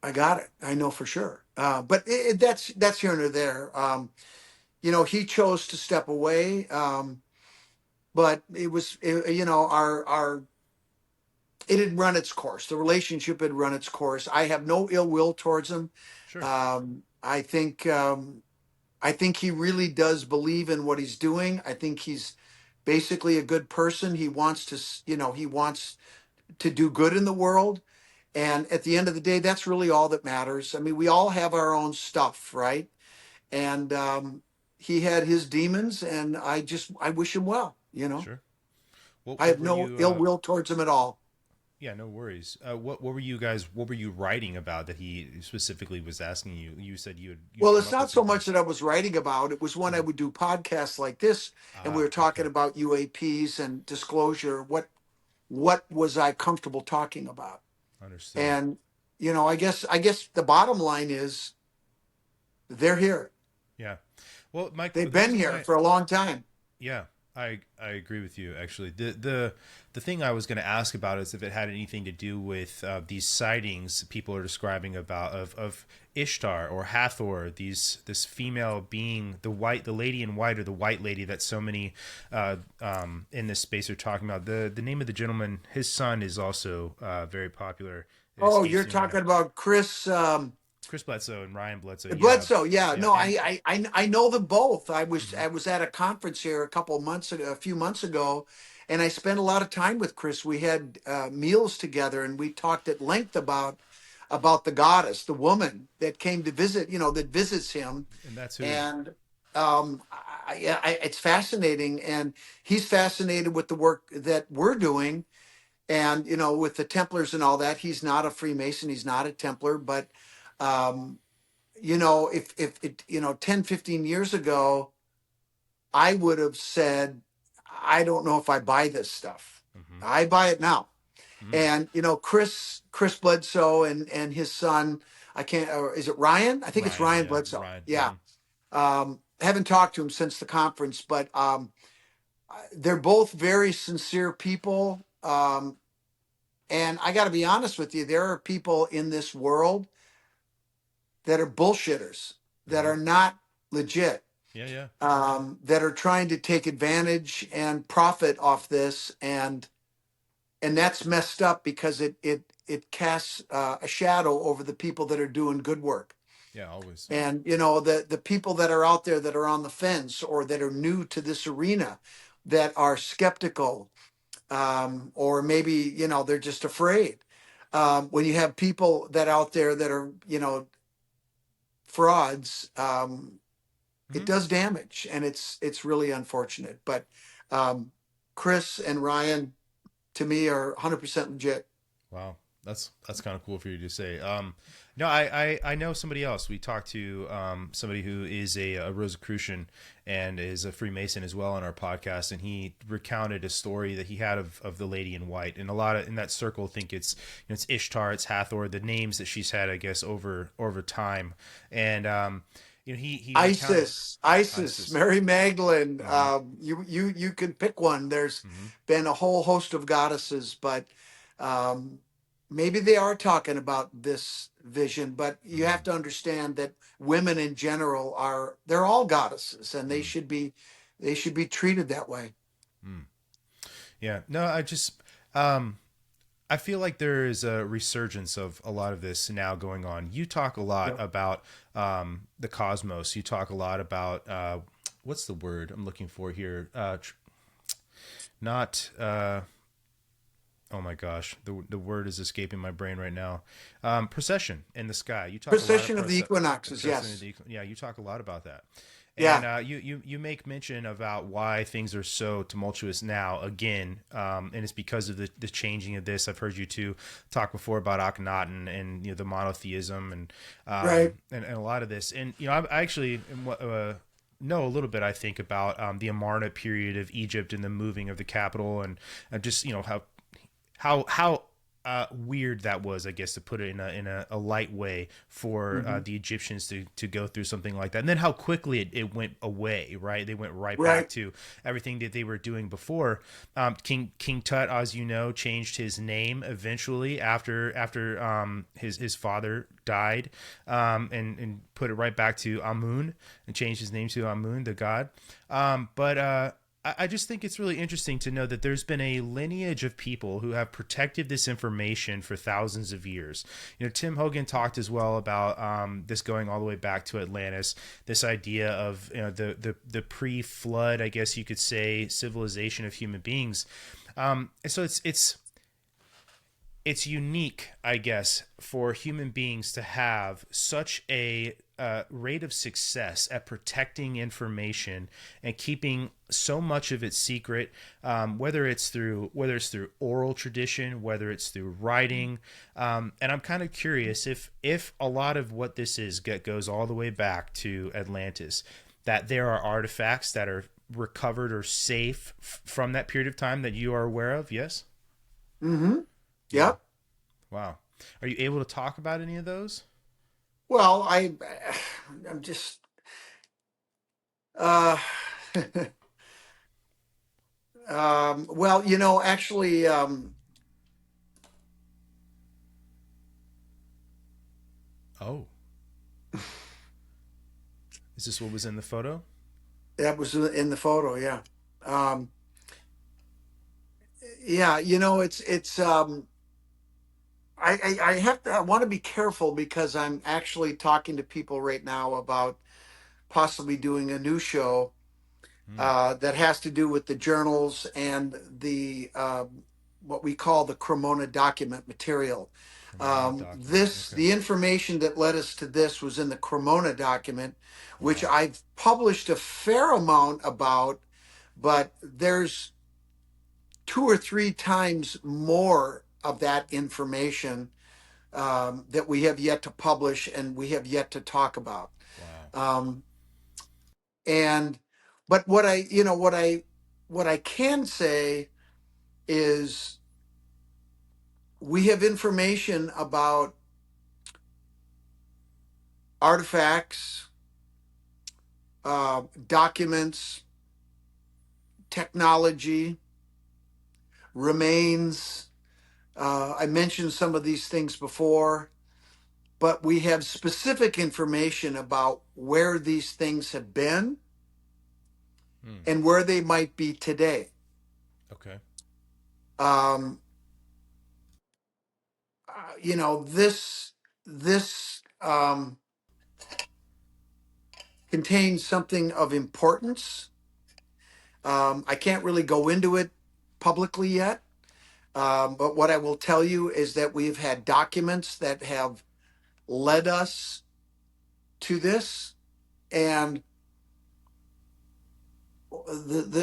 I got it. I know for sure. But that's here and there. He chose to step away. But our it had run its course. The relationship had run its course. I have no ill will towards him. Sure. I think he really does believe in what he's doing. I think he's basically a good person. He wants to do good in the world. And at the end of the day, that's really all that matters. I mean, we all have our own stuff, right? And he had his demons, and I wish him well. Sure. I have no ill will towards him at all. Yeah, no worries. What were you writing about that he specifically was asking you? You said you Well, it's not so much that I was writing about. It was when I would do podcasts like this, and we were talking about UAPs and disclosure. What was I comfortable talking about? Understood. And I guess the bottom line is they're here. Yeah. Well, Mike, they've been here for a long time. Yeah, I agree with you. Actually, the thing I was going to ask about is if it had anything to do with these sightings people are describing about of Ishtar or Hathor, this female being, the lady in white, or the white lady that so many in this space are talking about. The name of the gentleman, his son is also very popular. Oh, you're talking about Chris. Chris Bledsoe and Ryan Bledsoe. Bledsoe, yeah. No, I know them both. I was at a conference here a few months ago, and I spent a lot of time with Chris. We had meals together, and we talked at length about the goddess, the woman that came to visit, that visits him. And that's who. And it's fascinating, and he's fascinated with the work that we're doing, and with the Templars and all that. He's not a Freemason, he's not a Templar, but if it 10, 15 years ago, I would have said, I don't know if I buy this stuff. I buy it now. And Chris Bledsoe and his son, I can't, or is it Ryan? I think it's Ryan Bledsoe. Ryan. Yeah. Haven't talked to him since the conference, but they're both very sincere people. And I got to be honest with you, there are people in this world that are bullshitters, that are not legit. Yeah. That are trying to take advantage and profit off this, and that's messed up because it casts a shadow over the people that are doing good work. Yeah, always. And the people that are out there that are on the fence, or that are new to this arena, that are skeptical, or maybe they're just afraid. When you have people that out there that are frauds, it does damage, and it's really unfortunate. But Chris and Ryan, to me, are 100% legit. Wow, that's kind of cool for you to say. No, I know somebody else. We talked to somebody who is a Rosicrucian and is a Freemason as well on our podcast, and he recounted a story that he had of the lady in white. And a lot of in that circle think it's it's Ishtar, it's Hathor, the names that she's had, I guess, over time. And he Isis, Mary Magdalene. You could pick one. There's been a whole host of goddesses, but maybe they are talking about this vision. But you have to understand that women in general they're all goddesses, and they should be treated that way. Yeah. No, I feel like there is a resurgence of a lot of this now going on. You talk a lot about the cosmos. You talk a lot about what's the word I'm looking for here? Oh my gosh, the word is escaping my brain right now. Precession in the sky. You talk Precession of the Equinoxes. Yes. Yeah, you talk a lot about that. Yeah. And you make mention about why things are so tumultuous now again, and it's because of the changing of this. I've heard you two talk before about Akhenaten and the monotheism and and a lot of this. And I actually know a little bit, I think, about the Amarna period of Egypt and the moving of the capital, and just how weird that was, I guess, to put it in a light way for Mm-hmm. the Egyptians to go through something like that, and then how quickly it went away. Right, they went right back Right. to everything that they were doing before. King Tut, as you know, changed his name eventually after his father died, and put it right back to Amun and changed his name to Amun, the god. But I just think it's really interesting to know that there's been a lineage of people who have protected this information for thousands of years. Tim Hogan talked as well about this going all the way back to Atlantis. This idea of the pre-flood, I guess you could say, civilization of human beings. So it's unique, I guess, for human beings to have such a rate of success at protecting information and keeping so much of it secret, whether it's through oral tradition, whether it's through writing, and I'm kind of curious if a lot of what this is goes all the way back to Atlantis, that there are artifacts that are recovered or safe from that period of time that you are aware of. Yes. Mm-hmm. Yeah. Yep. Wow. Are you able to talk about any of those? Well, I'm just, uh, well, actually, Oh, is this what was in the photo? that was in the photo. Yeah. Um, yeah. I have to, I want to be careful because I'm actually talking to people right now about possibly doing a new show Hmm. that has to do with the journals and the what we call the Cremona document material. Cremona document. Okay. The information that led us to this was in the Cremona document, which Wow. I've published a fair amount about, but there's two or three times more of that information that we have yet to publish and we have yet to talk about. Wow. Um, and but what I can say is we have information about artifacts, documents, technology, remains. I mentioned some of these things before, but we have specific information about where these things have been Hmm. and where they might be today. Okay. Um, this contains something of importance. I can't really go into it publicly yet, but what I will tell you is that we've had documents that have led us to this, and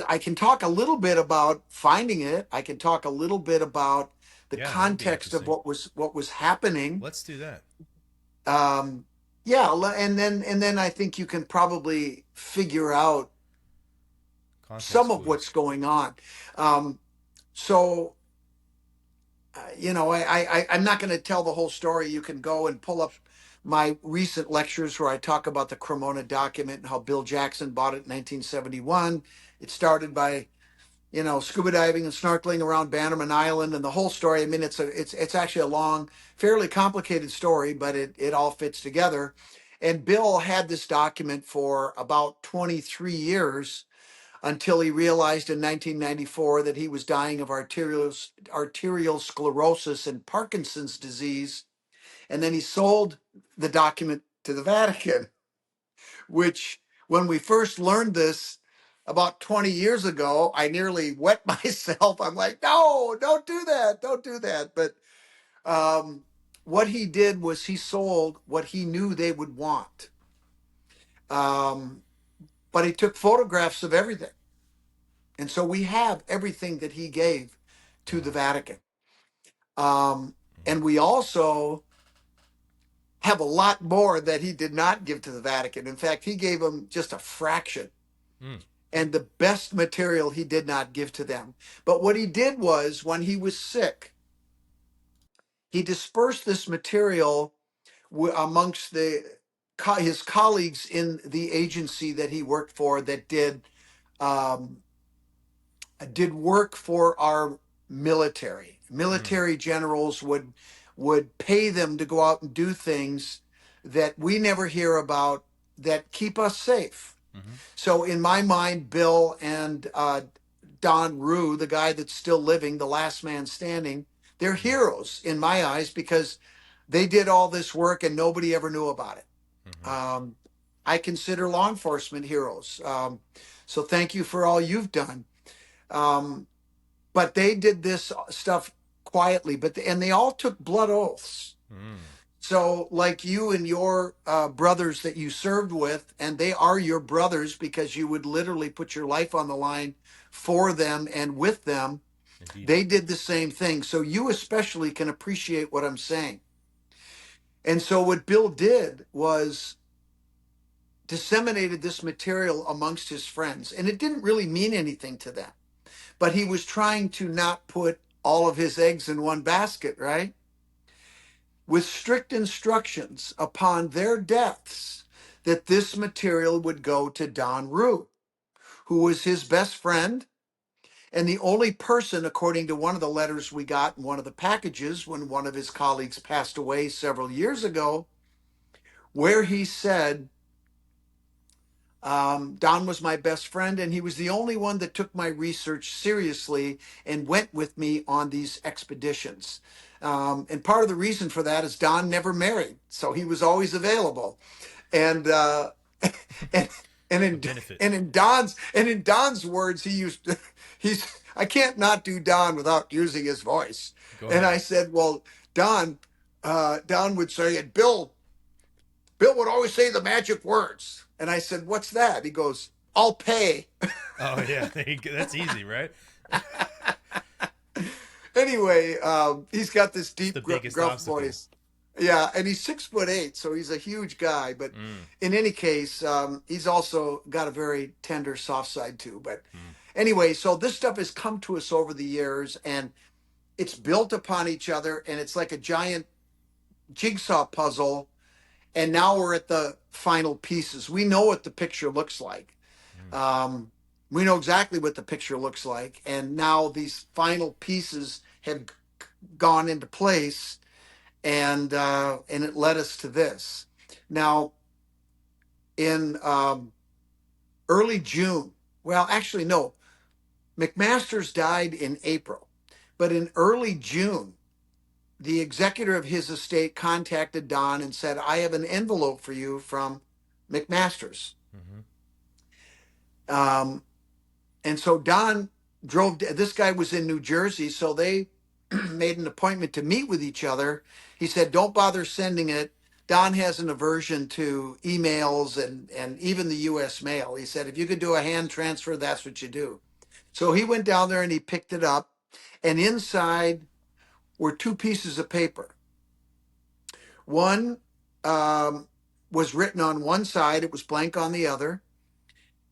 I can talk a little bit about finding it. I can talk a little bit about the Yeah, that would be context of interesting. what was happening. Let's do that. Um, yeah, and then I think you can probably figure out some Context of what's clues. going on. Um, so I'm not going to tell the whole story. You can go and pull up my recent lectures where I talk about the Cremona document and how Bill Jackson bought it in 1971. It started by scuba diving and snorkeling around Bannerman Island and the whole story. I mean, it's actually a long, fairly complicated story, but it all fits together. And Bill had this document for about 23 years until he realized in 1994 that he was dying of arterial sclerosis and Parkinson's disease. And then he sold the document to the Vatican, which, when we first learned this about 20 years ago, I nearly wet myself. I'm like, no, don't do that. Don't do that. But what he did was he sold what he knew they would want. Um, but he took photographs of everything. And so we have everything that he gave to the Wow. Vatican. And we also have a lot more that he did not give to the Vatican. In fact, he gave them just a fraction. Hmm. And the best material he did not give to them. But what he did was, when he was sick, he dispersed this material amongst his colleagues in the agency that he worked for that um, did work for our military. Military generals would pay them to go out and do things that we never hear about that keep us safe. Mm-hmm. So in my mind, Bill and Don Rue, the guy that's still living, the last man standing, they're heroes in my eyes because they did all this work and nobody ever knew about it. Mm-hmm. I consider law enforcement heroes. So thank you for all you've done. But they did this stuff quietly, and they all took blood oaths. Mm. So, like you and your brothers that you served with, and they are your brothers because you would literally put your life on the line for them and with them. Indeed. They did the same thing. So, you especially can appreciate what I'm saying. And so, what Bill did was disseminated this material amongst his friends, and it didn't really mean anything to them. But he was trying to not put all of his eggs in one basket, right? With strict instructions upon their deaths that this material would go to Don Rue, who was his best friend and the only person, according to one of the letters we got in one of the packages when one of his colleagues passed away several years ago, where he said, Don was my best friend, and he was the only one that took my research seriously and went with me on these expeditions. And part of the reason for that is Don never married, so he was always available. And and in Don's words, I can't not do Don without using his voice. And I said, well, Don would say, and Bill would always say the magic words. And I said, what's that? He goes, I'll pay. Oh, yeah. That's easy, right? Anyway, he's got this deep, gruff obstacle. voice. Yeah, and he's 6'8", so he's a huge guy. But in any case, he's also got a very tender, soft side too. But anyway, so this stuff has come to us over the years, and it's built upon each other, and it's like a giant jigsaw puzzle. And now we're at the final pieces. We know what the picture looks like. We know exactly what the picture looks like. And now these final pieces have gone into place, and it led us to this. Now, in early June, well, actually, no, McMaster's died in April. But in early June, the executor of his estate contacted Don and said, I have an envelope for you from McMaster's. And so Don drove, this guy was in New Jersey, so they made an appointment to meet with each other. He said, don't bother sending it. Don has an aversion to emails and even the U.S. mail. He said, if you could do a hand transfer, that's what you do. So he went down there and he picked it up, and inside were two pieces of paper. One was written on one side, it was blank on the other,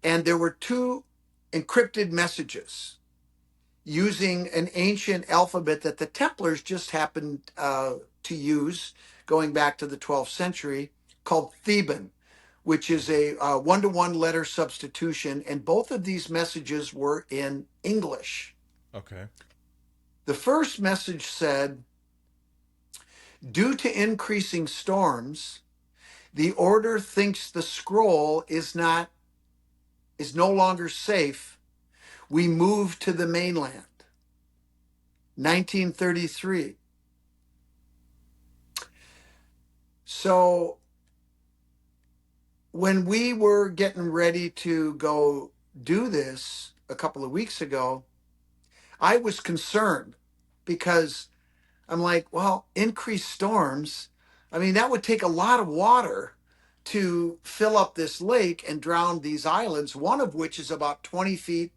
and there were two encrypted messages using an ancient alphabet that the Templars just happened to use going back to the 12th century, called Theban, which is a one-to-one letter substitution, and both of these messages were in English. Okay. The first message said, due to increasing storms, the order thinks the scroll is no longer safe. We move to the mainland. 1933. So when we were getting ready to go do this a couple of weeks ago, I was concerned because I'm like, well, increased storms, I mean, that would take a lot of water to fill up this lake and drown these islands, one of which is about 20 feet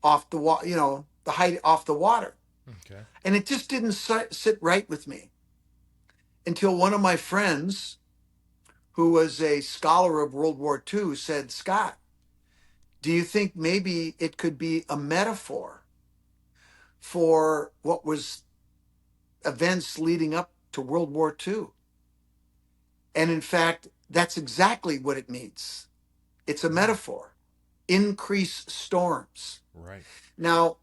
off the water, the height off the water. Okay. And it just didn't sit right with me until one of my friends, who was a scholar of World War II, said, Scott, do you think maybe it could be a metaphor for what was events leading up to World War II. And in fact, that's exactly what it means. It's a metaphor. Increase storms. Right. Now,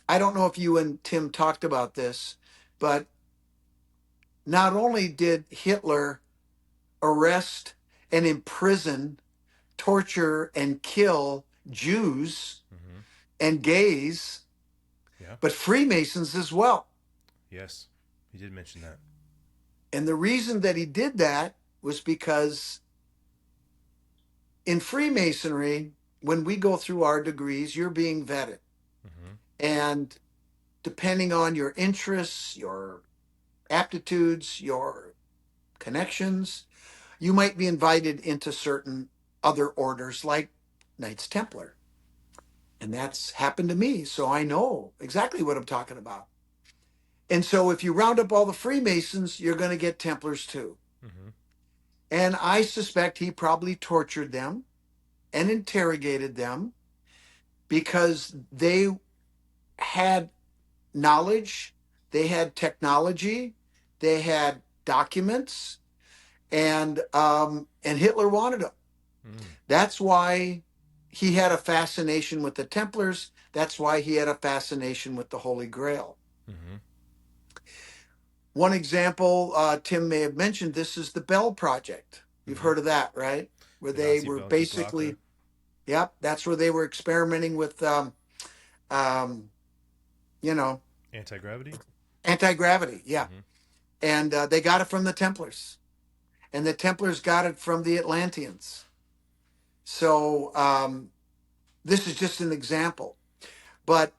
I don't know if you and Tim talked about this, but not only did Hitler arrest and imprison, torture, and kill Jews and gays, but Freemasons as well. Yes, he did mention that. And the reason that he did that was because in Freemasonry, when we go through our degrees, you're being vetted. And depending on your interests, your aptitudes, your connections, you might be invited into certain other orders like Knights Templar. And that's happened to me, so I know exactly what I'm talking about. And so if you round up all the Freemasons, you're going to get Templars too. And I suspect he probably tortured them and interrogated them because they had knowledge, they had technology, they had documents, and Hitler wanted them. That's why he had a fascination with the Templars. That's why he had a fascination with the Holy Grail. One example, Tim may have mentioned, this is the Bell Project. You've heard of that, right? Where The they Nazi were Bell basically, Blocker. yep, that's where they were experimenting with, Anti-gravity? anti-gravity, yeah. And they got it from the Templars. And the Templars got it from the Atlanteans. So this is just an example. But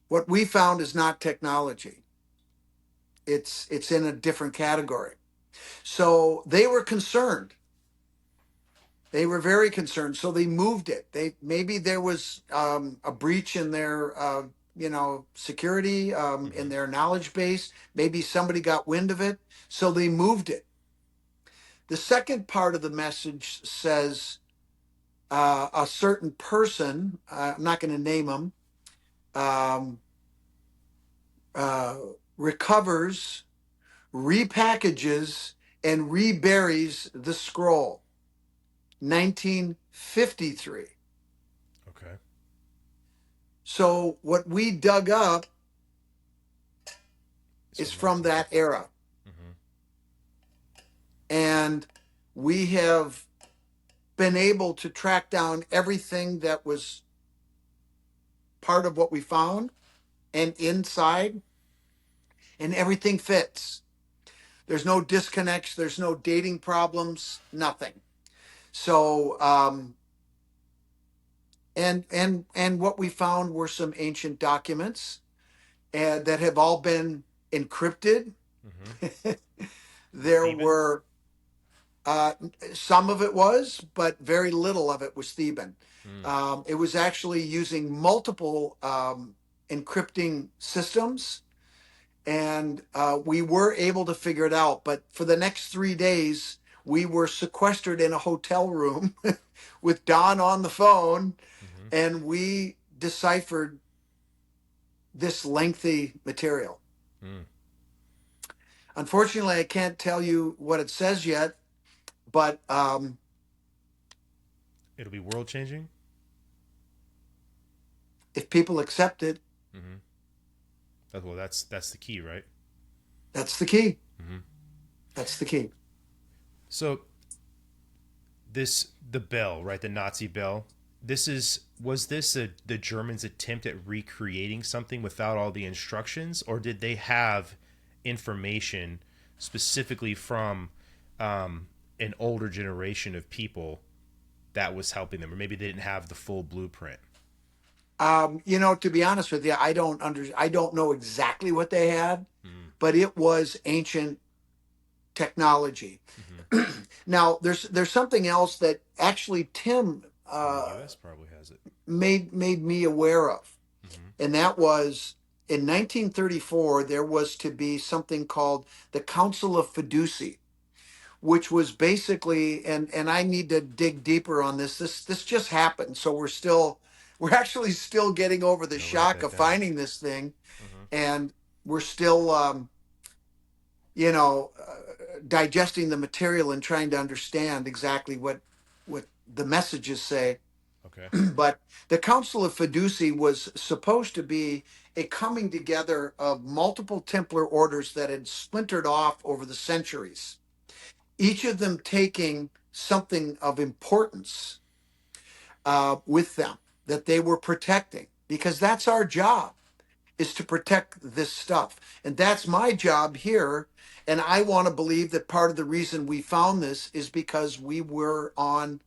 what we found is not technology. It's in a different category. So they were concerned. They were very concerned. So they moved it. Maybe there was a breach in their security, in their knowledge base. Maybe somebody got wind of it. So they moved it. The second part of the message says a certain person, I'm not going to name him, recovers, repackages, and reburies the scroll. 1953. Okay. So what we dug up is from that era. And we have been able to track down everything that was part of what we found and inside, and everything fits. There's no disconnects, there's no dating problems, nothing. So and what we found were some ancient documents that have all been encrypted. There were some of it was, but very little of it was Theban. It was actually using multiple encrypting systems, and we were able to figure it out. But for the next 3 days, we were sequestered in a hotel room with Don on the phone, and we deciphered this lengthy material. Unfortunately, I can't tell you what it says yet, but it'll be world changing if people accept it. Well, that's the key, right? That's the key. That's the key. So the bell, right? The Nazi bell. Was this the Germans' attempt at recreating something without all the instructions, or did they have information specifically from an older generation of people that was helping them, or maybe they didn't have the full blueprint? To be honest with you, I don't know exactly what they had, but it was ancient technology. Now, there's something else that actually Tim The US probably has it. made me aware of, and that was in 1934 there was to be something called the Council of Fiduci, which was basically, and I need to dig deeper on this. This just happened, so we're actually still getting over the shock of finding this thing, and we're still you know, digesting the material and trying to understand exactly what the messages say. Okay. But the Council of Fiduci was supposed to be a coming together of multiple Templar orders that had splintered off over the centuries, each of them taking something of importance with them that they were protecting, because that's our job, is to protect this stuff. And that's my job here. And I want to believe that part of the reason we found this is because we were on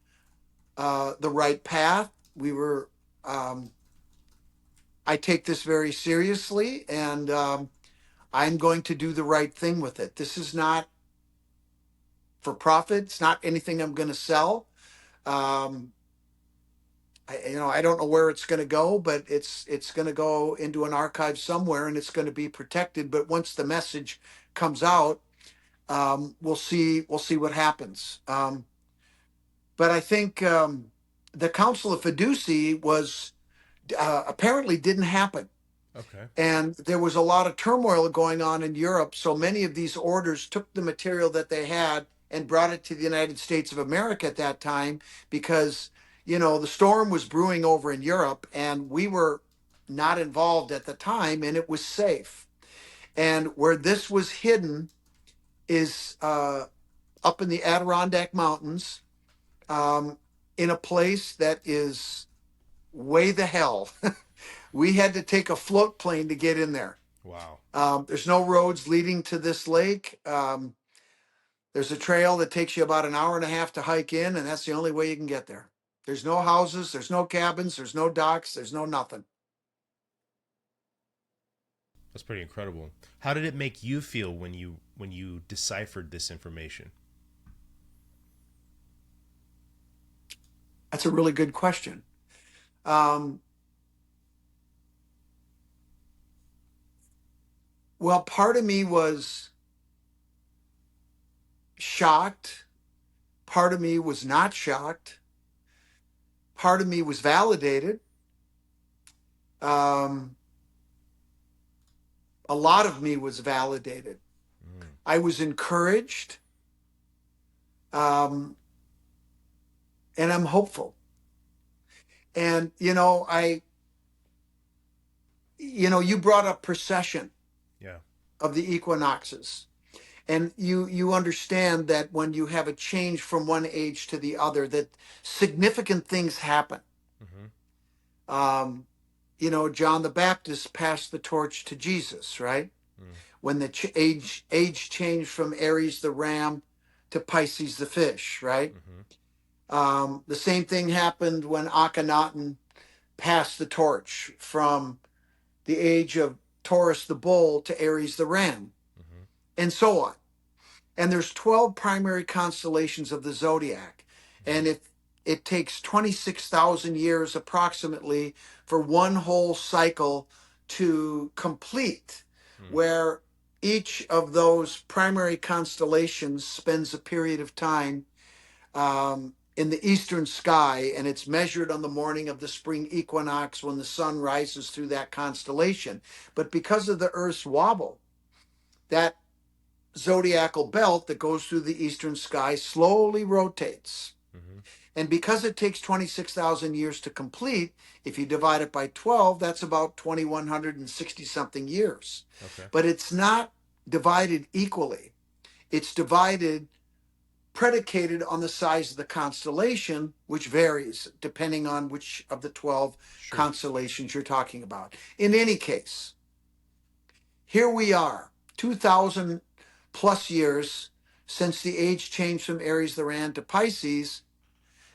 the right path. We were, I take this very seriously, and I'm going to do the right thing with it. This is not for profit. It's not anything I'm going to sell. Um, I don't know where it's going to go, but it's going to go into an archive somewhere, and it's going to be protected. But once the message comes out, we'll see what happens. But I think the Council of Fiduci was apparently didn't happen. Okay. And there was a lot of turmoil going on in Europe. So many of these orders took the material that they had and brought it to the United States of America at that time, because, the storm was brewing over in Europe and we were not involved at the time, and it was safe. And where this was hidden is up in the Adirondack Mountains, in a place that is way the hell. We had to take a float plane to get in there. Wow. There's no roads leading to this lake. There's a trail that takes you about an hour and a half to hike in, and that's the only way you can get there. There's no houses, there's no cabins, there's no docks, there's no nothing. That's pretty incredible. How did it make you feel when you deciphered this information? That's a really good question. Well, part of me was shocked. Part of me was not shocked. Part of me was validated. A lot of me was validated. I was encouraged. And I'm hopeful. And, you brought up precession. Yeah. Of the equinoxes. And you understand that when you have a change from one age to the other, that significant things happen. Mm-hmm. John the Baptist passed the torch to Jesus, right? Mm. When the age changed from Aries the ram to Pisces the fish, right? Mm-hmm. The same thing happened when Akhenaten passed the torch from the age of Taurus the bull to Aries the ram, mm-hmm. and so on. And there's 12 primary constellations of the zodiac. Mm-hmm. And it takes 26,000 years approximately for one whole cycle to complete, mm-hmm. where each of those primary constellations spends a period of time in the eastern sky, and it's measured on the morning of the spring equinox when the sun rises through that constellation. But because of the Earth's wobble, that zodiacal belt that goes through the eastern sky slowly rotates. Mm-hmm. And because it takes 26,000 years to complete, if you divide it by 12, that's about 2,160 something years. Okay. But it's not divided equally. It's divided predicated on the size of the constellation, which varies depending on which of the 12 sure. constellations you're talking about. In any case, here we are, 2,000 plus years since the age changed from Aries the ram to Pisces.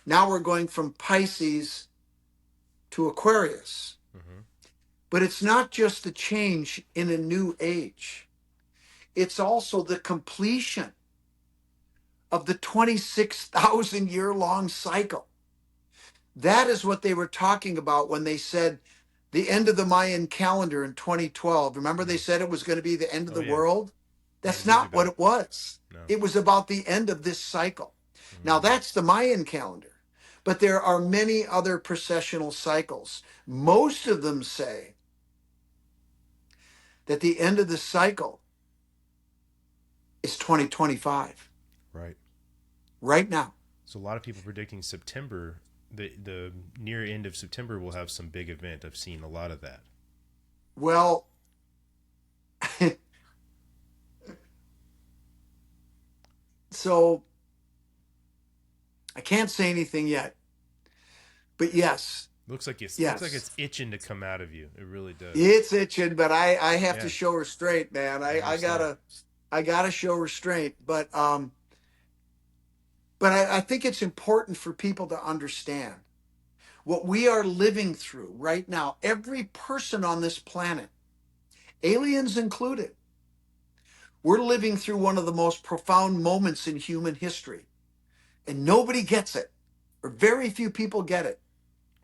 Now we're going from Pisces to Aquarius. Mm-hmm. But it's not just the change in a new age. It's also the completion of the 26,000 year long cycle. That is what they were talking about when they said the end of the Mayan calendar in 2012. Remember, they said it was going to be the end of the world? That's not what it was. No. It was about the end of this cycle. Mm-hmm. Now, that's the Mayan calendar. But there are many other precessional cycles. Most of them say that the end of the cycle It's 2025. Right. Right now. So a lot of people predicting September, the near end of September, will have some big event. I've seen a lot of that. Well, so I can't say anything yet. But yes. Looks like it's itching to come out of you. It really does. It's itching, but I have to show restraint, man. I gotta show restraint. But I think it's important for people to understand what we are living through right now. Every person on this planet, aliens included, we're living through one of the most profound moments in human history. And nobody gets it, or very few people get it.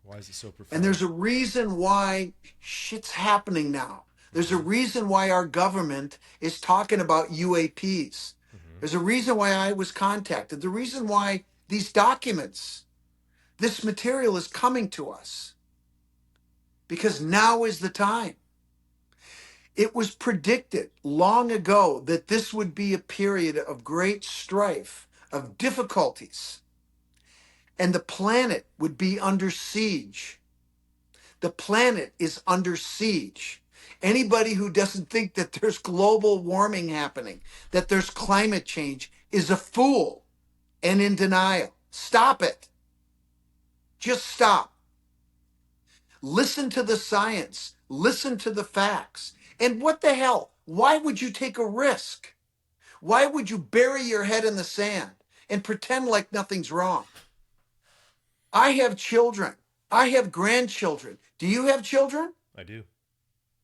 Why is it so profound? And there's a reason why shit's happening now. There's a reason why our government is talking about UAPs. There's a reason why I was contacted. The reason why these documents, this material is coming to us. Because now is the time. It was predicted long ago that this would be a period of great strife, of difficulties, and the planet would be under siege. The planet is under siege. Anybody who doesn't think that there's global warming happening, that there's climate change, is a fool and in denial. Stop it. Just stop. Listen to the science. Listen to the facts. And what the hell? Why would you take a risk? Why would you bury your head in the sand and pretend like nothing's wrong? I have children. I have grandchildren. Do you have children? I do.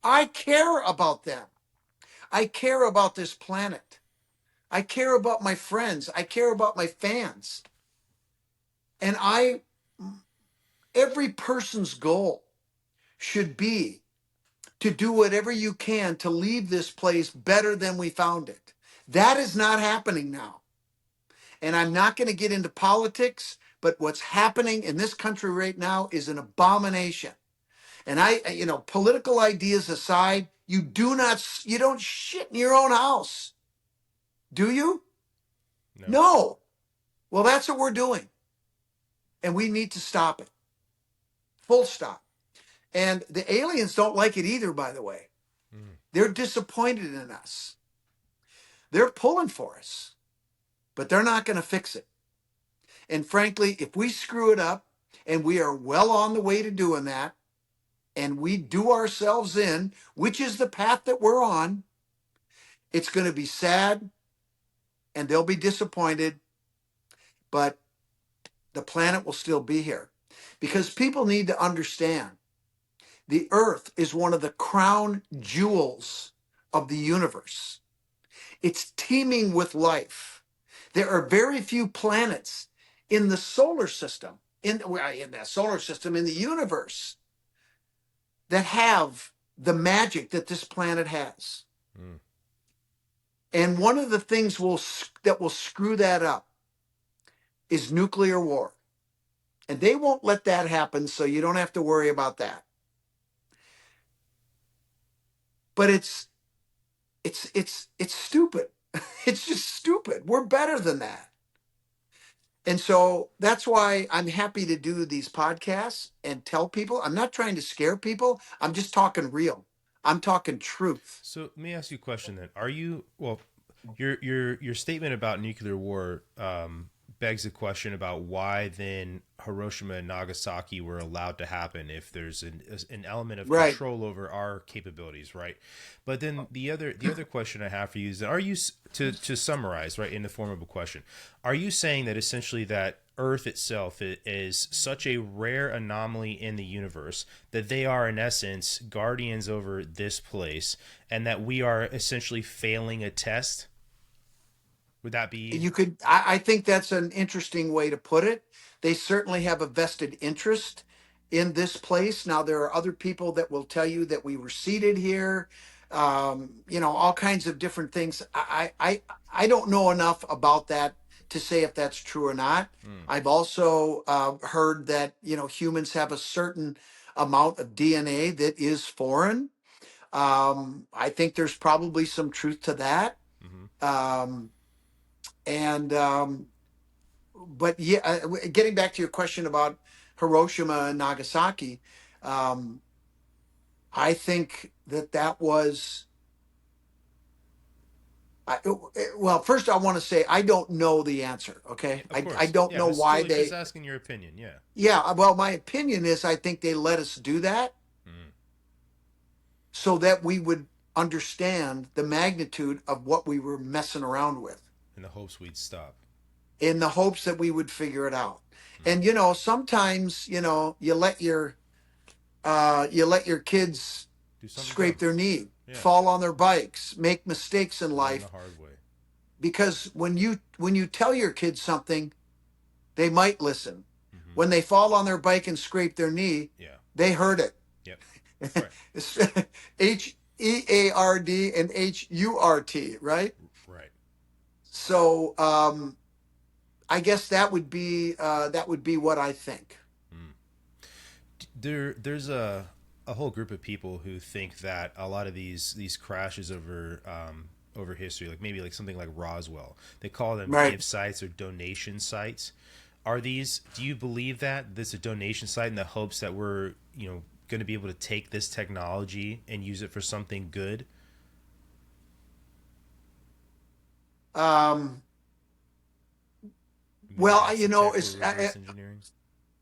I care about them. I care about this planet. I care about my friends. I care about my fans. And every person's goal should be to do whatever you can to leave this place better than we found it. That is not happening now. And I'm not going to get into politics, but what's happening in this country right now is an abomination. And political ideas aside, you don't shit in your own house. Do you? No. Well, that's what we're doing. And we need to stop it. Full stop. And the aliens don't like it either, by the way. They're disappointed in us. They're pulling for us, but they're not going to fix it. And frankly, if we screw it up, and we are well on the way to doing that, and we do ourselves in, which is the path that we're on, it's going to be sad, and they'll be disappointed, but the planet will still be here. Because people need to understand, the Earth is one of the crown jewels of the universe. It's teeming with life. There are very few planets in the solar system, in the universe, that have the magic that this planet has. And one of the things that will screw that up is nuclear war. And they won't let that happen, so you don't have to worry about that. But it's stupid. It's just stupid. We're better than that. And so that's why I'm happy to do these podcasts and tell people. I'm not trying to scare people. I'm just talking real. I'm talking truth. So let me ask you a question then. Are you, well, your statement about nuclear war begs the question about why then Hiroshima and Nagasaki were allowed to happen if there's an element of control over our capabilities, right? But then the other question I have for you is, are you, to summarize, right, in the form of a question, are you saying that essentially that Earth itself is such a rare anomaly in the universe that they are in essence guardians over this place, and that we are essentially failing a test? Would that be? I think that's an interesting way to put it. They certainly have a vested interest in this place. Now, there are other people that will tell you that we were seated here, all kinds of different things. I don't know enough about that to say if that's true or not. I've also heard that, humans have a certain amount of DNA that is foreign. I think there's probably some truth to that. Mm-hmm. Um, and but yeah, getting back to your question about Hiroshima and Nagasaki, um, I think that that was. Well, first I want to say I don't know the answer. Okay, Of I course. don't Yeah, know but why still, just they. asking your opinion. Yeah. Yeah, well, my opinion is I think they let us do that Mm-hmm. so that we would understand the magnitude of what we were messing around with, In the hopes we'd stop. in the hopes that we would figure it out. Mm. And sometimes you let your kids Do something scrape dumb. their knee, Yeah. fall on their bikes, make mistakes in Learn the life, hard way. because when you tell your kids something, they might listen. Mm-hmm. When they fall on their bike and scrape their knee, Yeah. they heard it. Yep. Right. It's HEARD and HURT, right? Right. So I guess that would be what I think. Mm. There's a whole group of people who think that a lot of these crashes over history, like maybe like something like Roswell, they call them Right. give sites or donation sites. Are these? Do you believe that this is a donation site in the hopes that we're going to be able to take this technology and use it for something good? Um, Maybe well, that's the tech we're it's reverse engineering.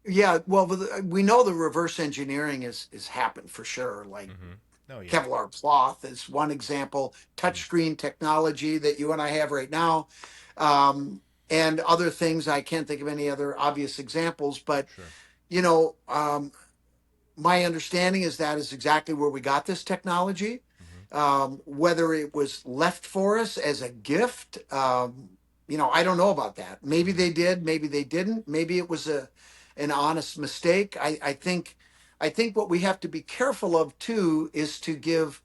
yeah. Well, we know the reverse engineering is happened for sure. Like Mm-hmm. Oh yeah. Kevlar cloth is one example. Mm-hmm. Touchscreen technology that you and I have right now, and other things. I can't think of any other obvious examples, but Sure. you know, my understanding is that is exactly where we got this technology. Mm-hmm. Whether it was left for us as a gift, I don't know about that. Maybe Mm-hmm. they did, maybe they didn't. Maybe it was an honest mistake. I think what we have to be careful of too is to give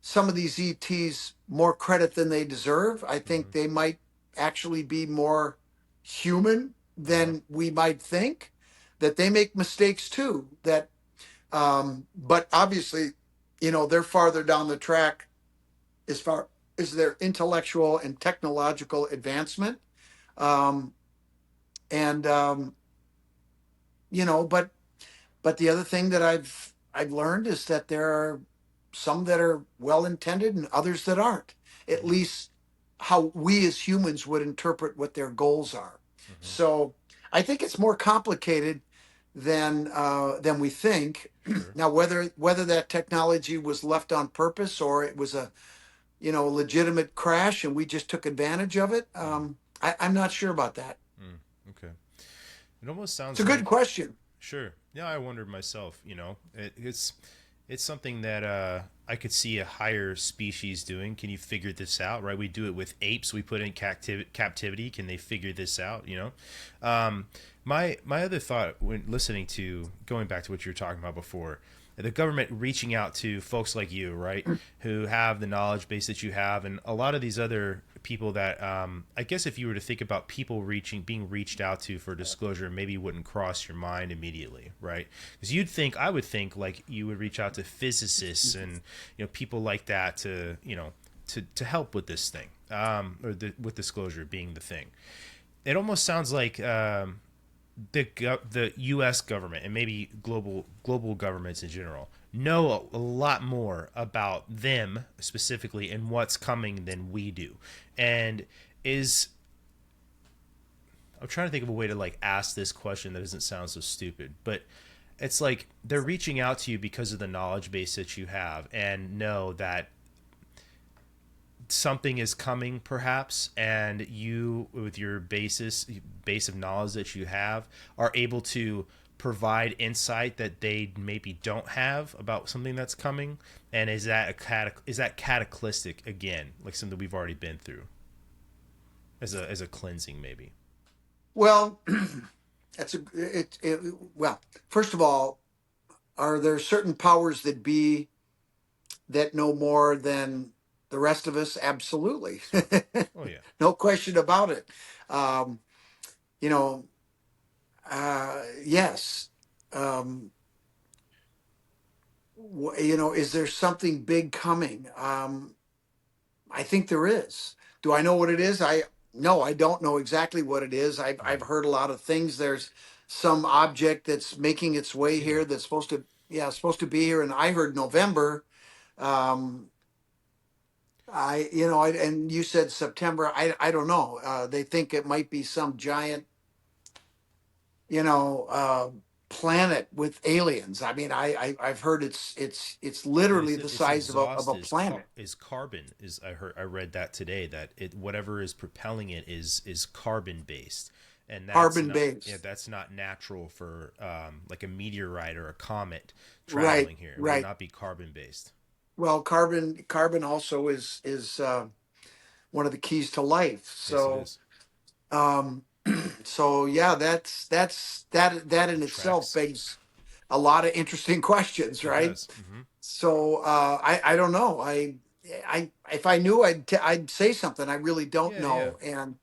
some of these ETs more credit than they deserve. I Mm-hmm. think they might actually be more human Uh-huh. than we might think. That they make mistakes too. But obviously, they're farther down the track as far as their intellectual and technological advancement. Um, and but the other thing that I've learned is that there are some that are well intended and others that aren't. At Mm-hmm. least how we as humans would interpret what their goals are. Mm-hmm. So I think it's more complicated than we think. Sure. Now, whether that technology was left on purpose or it was a legitimate crash and we just took advantage of it, Mm. I'm not sure about that. Mm. Okay. It almost It's a sounds good like question. sure. Yeah, I wondered myself. It's something that I could see a higher species doing. Can you figure this out? Right? We do it with apes. We put in captivity. Can they figure this out? My other thought when listening to going back to what you were talking about before, the government reaching out to folks like you, right, who have the knowledge base that you have, and a lot of these other people that I guess if you were to think about people being reached out to for disclosure, maybe wouldn't cross your mind immediately, right? Because I would think like you would reach out to physicists and people like that to to help with this thing, with disclosure being the thing. It almost sounds like the U.S. government and maybe global governments in general know a lot more about them specifically and what's coming than we do. And is I'm trying to think of a way to like ask this question that doesn't sound so stupid, but it's like they're reaching out to you because of the knowledge base that you have and know that something is coming perhaps, and you with your base of knowledge that you have are able to provide insight that they maybe don't have about something that's coming. And is that is that cataclysmic again, like something we've already been through as a cleansing maybe? Well, well. First of all, are there certain powers that be that know more than the rest of us? Absolutely, Sure. Oh yeah. no question about it. Um, you know, yes. Um, is there something big coming? I think there is. Do I know what it is? No, I don't know exactly what it is. I've heard a lot of things. There's some object that's making its way Yeah. here that's supposed to be here, and I heard November. Um, and you said September. I don't know. They think it might be some giant, you know, planet with aliens. I mean, I've heard it's Well, they literally said the its size of exhaust a planet. is carbon. Is I read that today that it whatever is propelling it is carbon based, and Carbon based. that's not natural for like a meteorite or a comet Right, traveling here. It would right. not be carbon based. Well, carbon also is one of the keys to life. Yes, it So is. um, so yeah, that in It itself tracks. begs a lot of interesting questions, It right? does. Mm-hmm. So I don't know. I if I knew I'd say something. I really don't Yeah, yeah. know,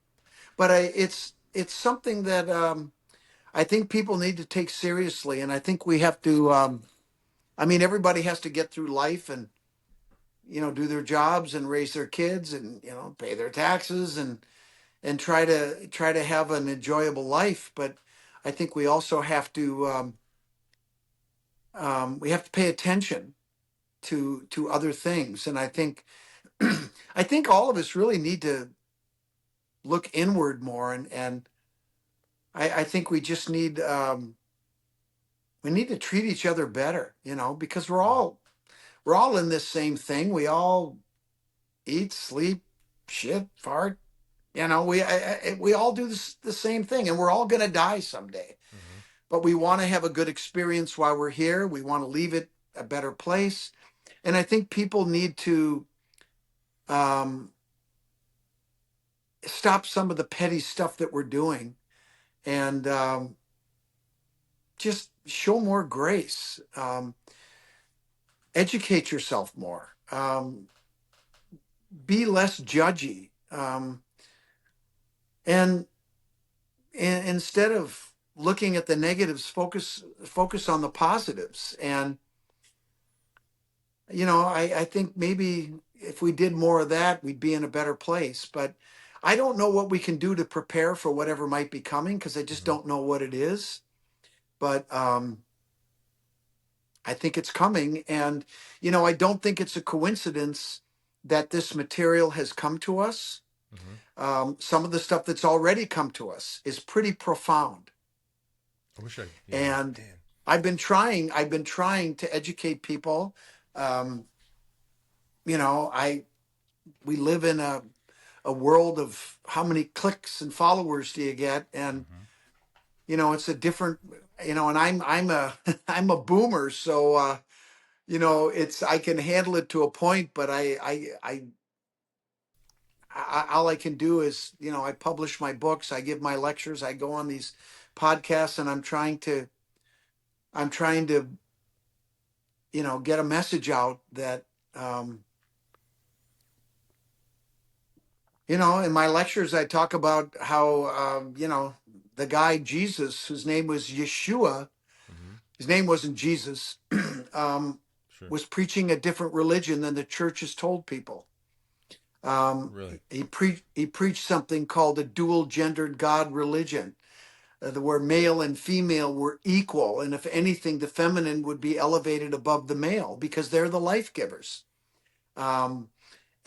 but it's something that I think people need to take seriously, and I think we have to. I mean, everybody has to get through life and do their jobs and raise their kids and pay their taxes and try to have an enjoyable life. But I think we also have to pay attention to other things, and I think I think all of us really need to look inward more, and I think we need to treat each other better, because we're all in this same thing. We all eat, sleep, shit, fart. We all do the same thing, and we're all going to die someday. Mm-hmm. But we want to have a good experience while we're here. We want to leave it a better place, and I think people need to um, stop some of the petty stuff that we're doing and just show more grace. Educate yourself more. Be less judgy. And instead of looking at the negatives, focus on the positives. And I think maybe if we did more of that, we'd be in a better place. But I don't know what we can do to prepare for whatever might be coming because I just Mm-hmm. don't know what it is. But I think it's coming, and I don't think it's a coincidence that this material has come to us. Mm-hmm. Some of the stuff that's already come to us is pretty profound. I wish I. Yeah. And Man. I've been trying to educate people. Um, I we live in a world of how many clicks and followers do you get, and Mm-hmm. it's a different, and I'm a I'm a boomer, so it's I can handle it to a point, but all I can do is I publish my books, I give my lectures, I go on these podcasts, and I'm trying to get a message out that in my lectures I talk about how the guy Jesus, whose name was Yeshua, Mm-hmm. his name wasn't Jesus, um, Sure. was preaching a different religion than the church has told people. Really. He preached something called a dual gendered God religion, where male and female were equal, and if anything, the feminine would be elevated above the male because they're the life givers. Um,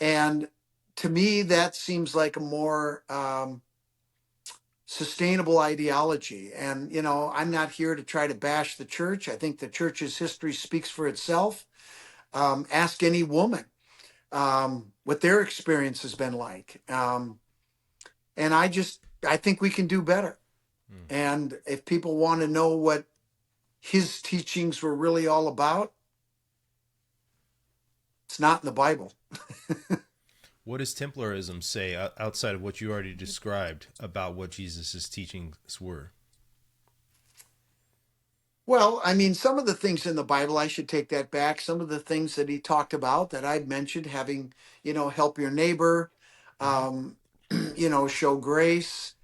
and to me, that seems like a more sustainable ideology. And I'm not here to try to bash the church. I think the church's history speaks for itself. Ask any woman what their experience has been like. And I think we can do better. Mm. And if people want to know what his teachings were really all about, it's not in the Bible. What does Templarism say outside of what you already described about what Jesus' teachings were? Well, I mean, some of the things in the Bible, I should take that back. Some of the things that he talked about that I've mentioned, having, help your neighbor, Mm-hmm. um, show grace,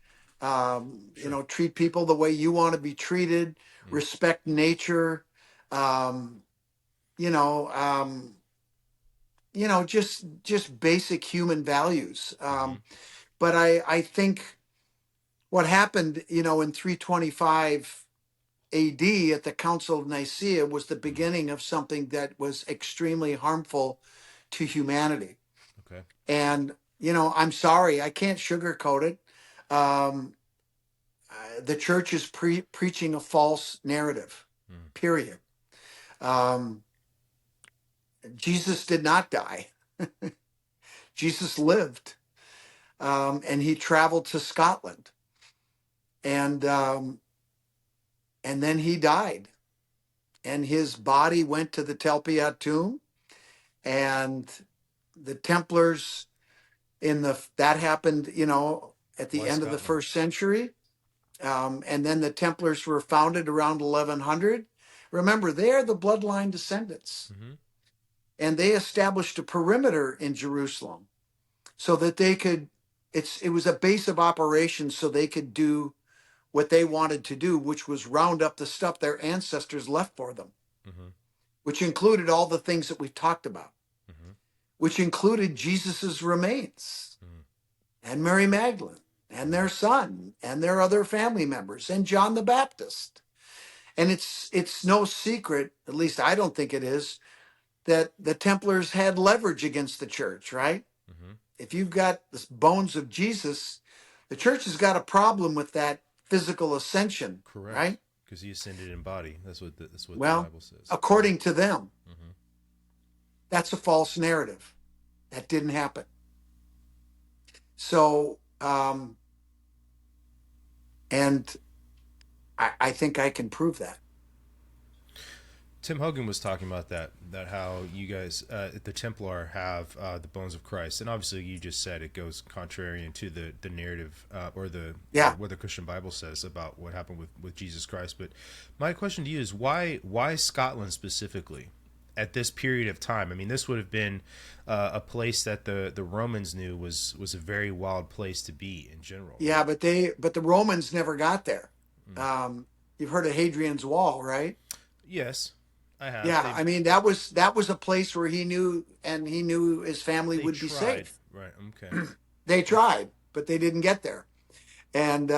Sure. treat people the way you want to be treated, Mm. respect nature, um, you know, um, just basic human values. Mm-hmm. But I think what happened, in 325 AD at the Council of Nicaea was the Mm-hmm. beginning of something that was extremely harmful to humanity. Okay. And, I'm sorry, I can't sugarcoat it. Um, the church is preaching a false narrative, Mm. period. Um, Jesus did not die. Jesus lived, and he traveled to Scotland, and then he died, and his body went to the Telpia tomb, and the Templars that happened, at the Why end of the Scotland? first century, and then the Templars were founded around 1100. Remember, they're the bloodline descendants, Mm-hmm. and they established a perimeter in Jerusalem so that they could. It was a base of operations so they could do what they wanted to do, which was round up the stuff their ancestors left for them, Mm-hmm. which included all the things that we've talked about, Mm-hmm. which included Jesus's remains Mm-hmm. and Mary Magdalene and their son and their other family members and John the Baptist. And it's no secret, at least I don't think it is, that the Templars had leverage against the church, right? Mm-hmm. If you've got the bones of Jesus, the church has got a problem with that physical ascension, Correct. right? Because he ascended in body. That's what the Well, Bible says. according to them, Mm-hmm. that's a false narrative. That didn't happen. So, and I think I can prove that. Tim Hogan was talking about that how you guys, the Templar, have the bones of Christ, and obviously you just said it goes contrarian to the narrative or the Yeah. what the Christian Bible says about what happened with Jesus Christ. But my question to you is why Scotland specifically at this period of time? I mean, this would have been a place that the Romans knew was a very wild place to be in general. Yeah, but the Romans never got there. Mm. You've heard of Hadrian's Wall, right? Yes, I have. Yeah, I mean that was a place where he knew his family They would be tried, safe. right? Okay. They tried, but they didn't get there. And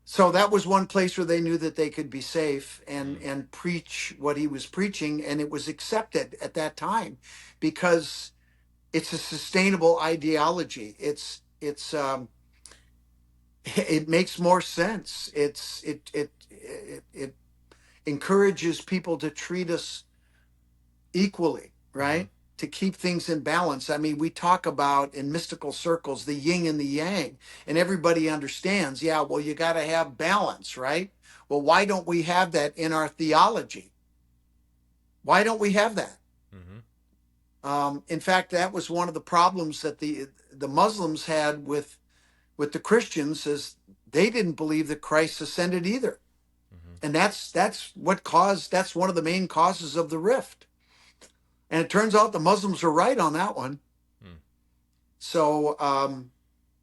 so that was one place where they knew that they could be safe and Mm. and preach what he was preaching, and it was accepted at that time because it's a sustainable ideology. It makes more sense. It encourages people to treat us equally, Mm-hmm. right? To keep things in balance. I mean, we talk about in mystical circles the yin and the yang, and everybody understands, yeah, well, you got to have balance, right? Well, why don't we have that in our theology? Why don't we have that? Mm-hmm. In fact, that was one of the problems that the Muslims had with the Christians, is they didn't believe that Christ ascended either, Mm-hmm. and that's one of the main causes of the rift. And it turns out the Muslims are right on that one. Mm. So,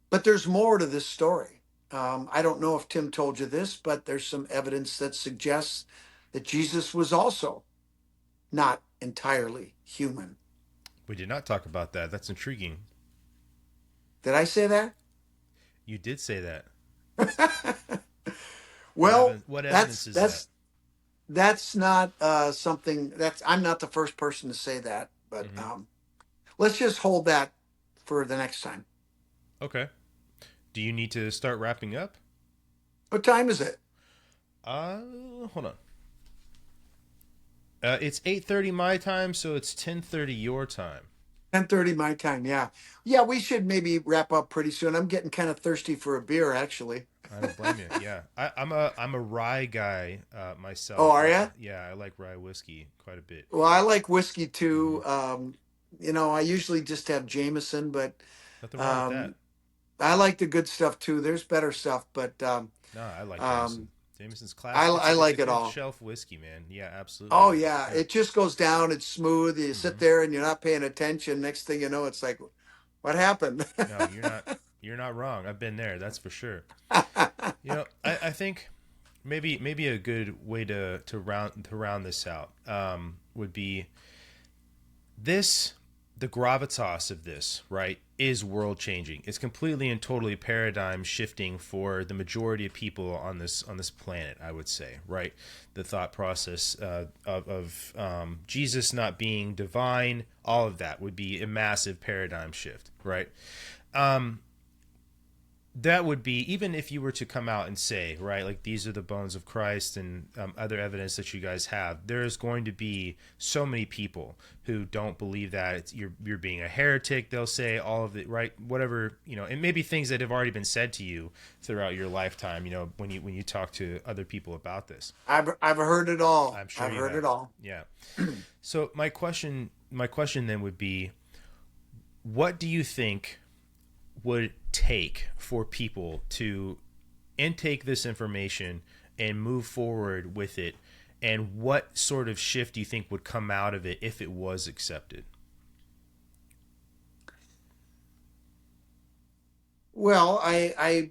but there's more to this story. I don't know if Tim told you this, but there's some evidence that suggests that Jesus was also not entirely human. We did not talk about that. That's intriguing. Did I say that? You did say that. Well, What evidence that's is that? that's that's not something that's I'm not the first person to say that, but Mm-hmm. let's just hold that for the next time. Okay. Do you need to start wrapping up? What time is it? Hold on. It's 8:30 my time, so it's 10:30 your time. 10:30 my time. Yeah. Yeah, we should maybe wrap up pretty soon. I'm getting kind of thirsty for a beer, actually. I don't blame you. Yeah, I'm a rye guy Oh, myself. are you? Yeah, I like rye whiskey quite a bit. Well, I like whiskey too. Mm-hmm. I usually just have Jameson, but Nothing wrong with that. um, I like the good stuff too. There's better stuff, but No, I like Jameson. um, Jameson's I, classic. I It's a like it good all. shelf whiskey, man. Yeah, absolutely. Oh yeah, Yeah. it just goes down. It's smooth. You sit Mm-hmm. there and you're not paying attention. Next thing you know, it's like, what happened? No, you're not wrong. I've been there. That's for sure. I think maybe a good way to round this out would be this the gravitas of this, right, is world changing. It's completely and totally paradigm shifting for the majority of people on this planet. I would say, right, the thought process of Jesus not being divine, all of that would be a massive paradigm shift, right? That would be, even if you were to come out and say, right, like these are the bones of Christ and other evidence that you guys have, there's going to be so many people who don't believe that. You're being a heretic, they'll say, all of it, right, whatever, and maybe things that have already been said to you throughout your lifetime, when you talk to other people about this. I've heard it all. I'm sure I've you heard have. it all. Yeah. So my question then would be, what do you think would take for people to intake this information and move forward with it, and what sort of shift do you think would come out of it if it was accepted? Well, I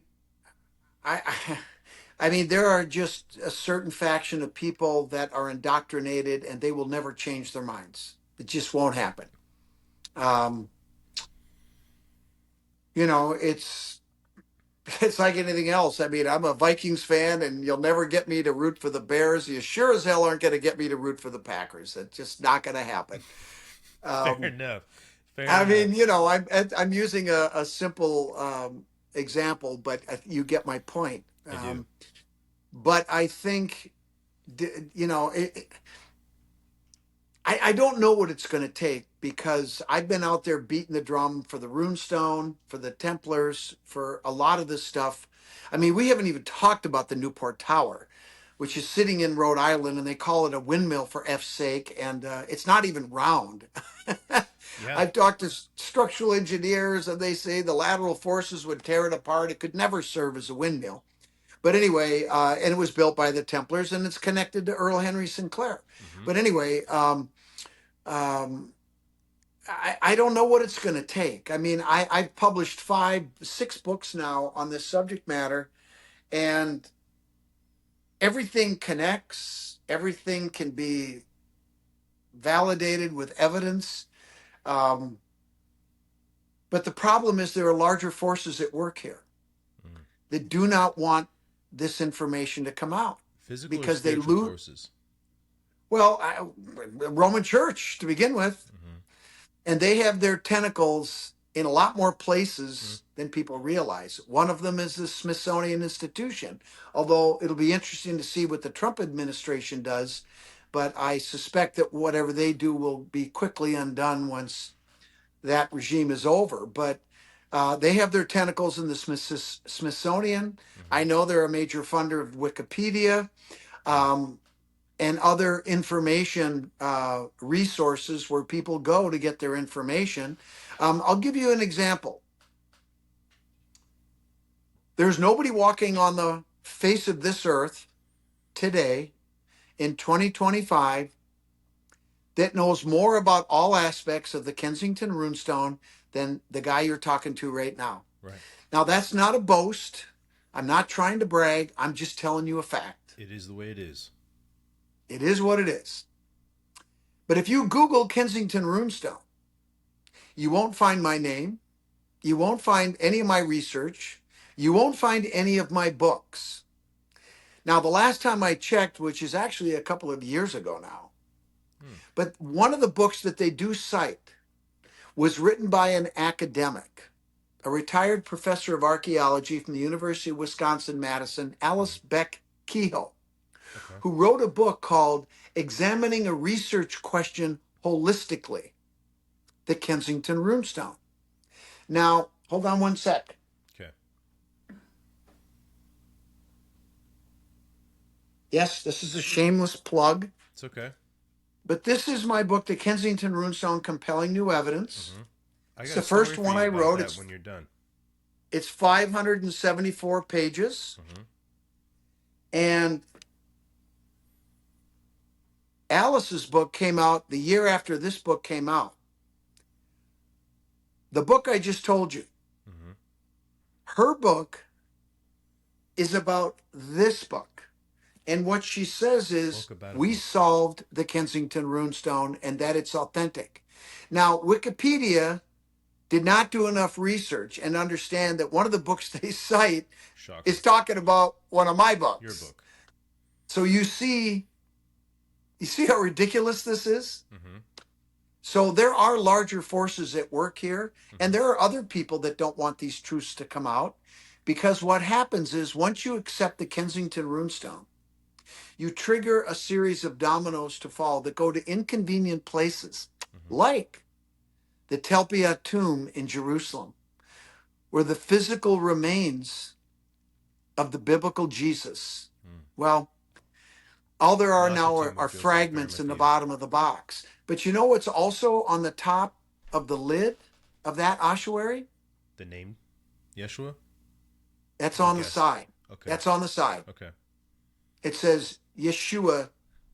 mean, there are just a certain faction of people that are indoctrinated, and they will never change their minds. It just won't happen. Um, it's like anything else. I mean, I'm a Vikings fan, and you'll never get me to root for the Bears. You sure as hell aren't going to get me to root for the Packers. It's just not going to happen. Fair enough. I mean, I'm using a simple example, but you get my point. I do. But I think, I don't know what it's going to take, because I've been out there beating the drum for the Rune Stone, for the Templars, for a lot of this stuff. I mean, we haven't even talked about the Newport Tower, which is sitting in Rhode Island, and they call it a windmill for F's sake, and it's not even round. Yeah. I've talked to structural engineers, and they say the lateral forces would tear it apart. It could never serve as a windmill. But anyway, and it was built by the Templars, and it's connected to Earl Henry Sinclair. Mm-hmm. But anyway, I don't know what it's going to take. I mean, I've published 6 books now on this subject matter, and everything connects. Everything can be validated with evidence. But the problem is there are larger forces at work here that do not want this information to come out. Physical because or they spiritual lose. forces? Well, Roman Church to begin with, and they have their tentacles in a lot more places than people realize. One of them is the Smithsonian Institution, although it'll be interesting to see what the Trump administration does. But I suspect that whatever they do will be quickly undone once that regime is over. But they have their tentacles in the Smithsonian. I know they're a major funder of Wikipedia and other information resources where people go to get their information. I'll give you an example. There's nobody walking on the face of this earth today in 2025 that knows more about all aspects of the Kensington Rune Stone than the guy you're talking to right now. Right. Now, that's not a boast. I'm not trying to brag. I'm just telling you a fact. It is the way it is. It is what it is. But if you Google Kensington Rune Stone, you won't find my name. You won't find any of my research. You won't find any of my books. Now, the last time I checked, which is actually a couple of years ago now, but one of the books that they do cite was written by an academic, a retired professor of archaeology from the University of Wisconsin-Madison, Alice Beck Kehoe, who wrote a book called Examining a Research Question Holistically, the Kensington Rune Stone. Now, hold on one sec. Okay. Yes, this is a shameless plug. It's okay. But this is my book, The Kensington Rune Stone, Compelling New Evidence. I got It's the first one I wrote. It's when you're done. It's 574 pages. And Alice's book came out the year after this book came out. The book I just told you, her book is about this book. And what she says is, we solved the Kensington Rune Stone and that it's authentic. Now, Wikipedia did not do enough research and understand that one of the books they cite is talking about one of my books. Your book. So you see how ridiculous this is? Mm-hmm. So there are larger forces at work here, and there are other people that don't want these truths to come out, because what happens is once you accept the Kensington Rune Stone, you trigger a series of dominoes to fall that go to inconvenient places, like the Telpia tomb in Jerusalem, where the physical remains of the biblical Jesus, well, all there are now are fragments in the bottom of the box. But you know what's also on the top of the lid of that ossuary? The name Yeshua? That's on the side. Okay. That's on the side. Okay. It says Yeshua,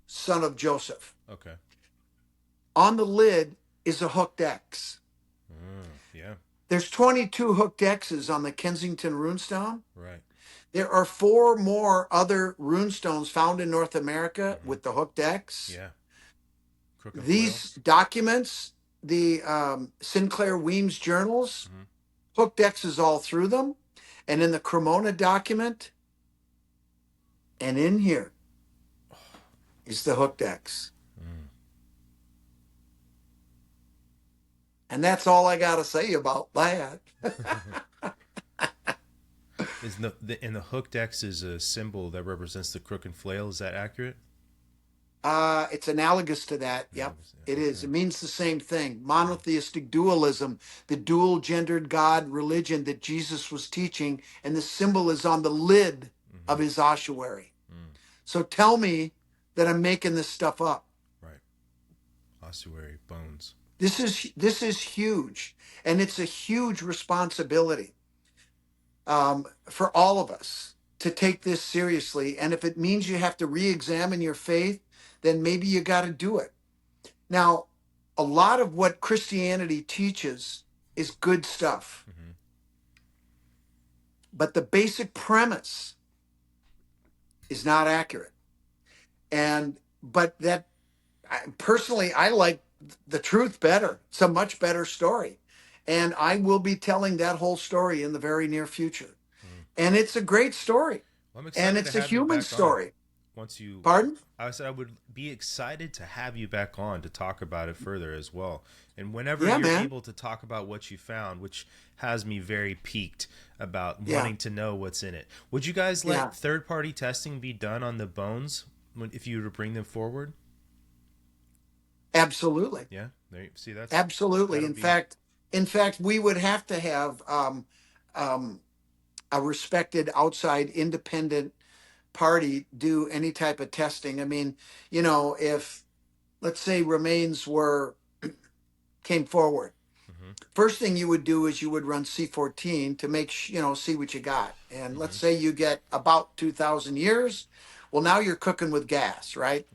son of Joseph. Okay. On the lid is a hooked X. Yeah. There's 22 hooked X's on the Kensington Rune Stone. Right. There are 4 more other rune stones found in North America with the hooked X. Yeah. These documents, the Sinclair Weems journals, hooked X's all through them. And in the Cremona document, and in here is the hooked X. And that's all I got to say about that. And the hooked X is a symbol that represents the crook and flail. Is that accurate? It's analogous to that. Yep, it is. It means the same thing. Monotheistic dualism, the dual-gendered God religion that Jesus was teaching, and the symbol is on the lid of his ossuary. So tell me that I'm making this stuff up. Right. Ossuary, bones. This is huge, and it's a huge responsibility for all of us to take this seriously. And if it means you have to re-examine your faith, then maybe you got to do it. Now, a lot of what Christianity teaches is good stuff. But the basic premise is not accurate. But that, personally, I like the truth better. It's a much better story. And I will be telling that whole story in the very near future. And it's a great story. Well, and it's a human story. Once you, pardon? I said I would be excited to have you back on to talk about it further as well. And whenever you're able to talk about what you found, which has me very piqued about wanting to know what's in it. Would you guys let third-party testing be done on the bones if you were to bring them forward? Absolutely. Yeah. There you see that. Absolutely. In fact, we would have to have a respected outside independent party do any type of testing. I mean, if, let's say, remains came forward, first thing you would do is you would run C14 to make see what you got. And let's say you get about 2,000 years. Well, now you're cooking with gas, right?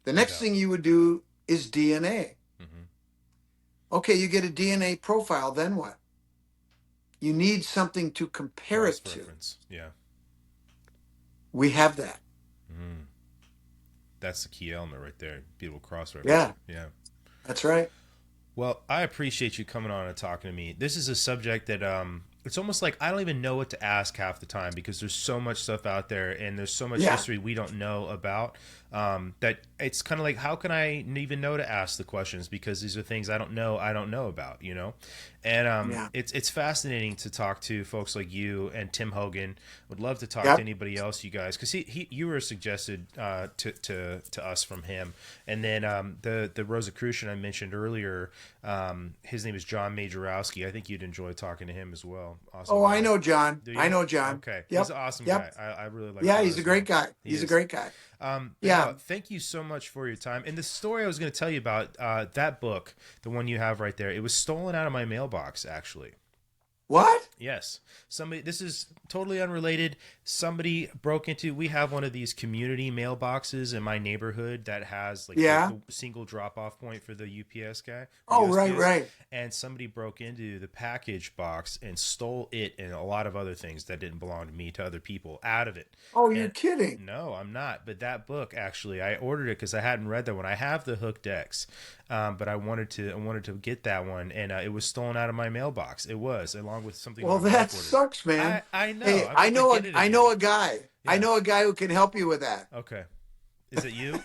The next thing you would do is DNA. Okay, you get a DNA profile, then what? You need something to compare it to. Yeah. We have that. That's the key element right there. Beautiful cross-reference. Yeah. That's right. Well, I appreciate you coming on and talking to me. This is a subject that it's almost like I don't even know what to ask half the time, because there's so much stuff out there and there's so much history we don't know about, that it's kind of like, how can I even know to ask the questions, because these are things I don't know about, And it's fascinating to talk to folks like you and Tim Hogan. Would love to talk to anybody else, you guys, because you were suggested to us from him. And then the Rosicrucian I mentioned earlier, his name is John Majorowski. I think you'd enjoy talking to him as well. Awesome guy. I know John. I know John. Okay. He's an awesome guy. I really like him. Yeah, he's a great guy. He's a great guy. Thank you so much for your time. And the story I was going to tell you about, that book, the one you have right there, it was stolen out of my mailbox, actually. What? Yes. Somebody, this is totally unrelated. Somebody broke into, we have one of these community mailboxes in my neighborhood that has like Yeah. the single drop off point for the UPS guy, or Oh, right, USPS. right. And somebody broke into the package box and stole it and a lot of other things that didn't belong to me, to other people, out of it. Oh, you're And kidding. no, I'm not. But that book, actually, I ordered it because I hadn't read that one. I have the Hooked X, but I wanted to get that one, and it was stolen out of my mailbox. It was, along with something Well, my wife that ordered. sucks, man. I know. Hey, I'm gonna get it I again. know a guy. I Yeah. know a guy who can help you with that. Okay. Is it you?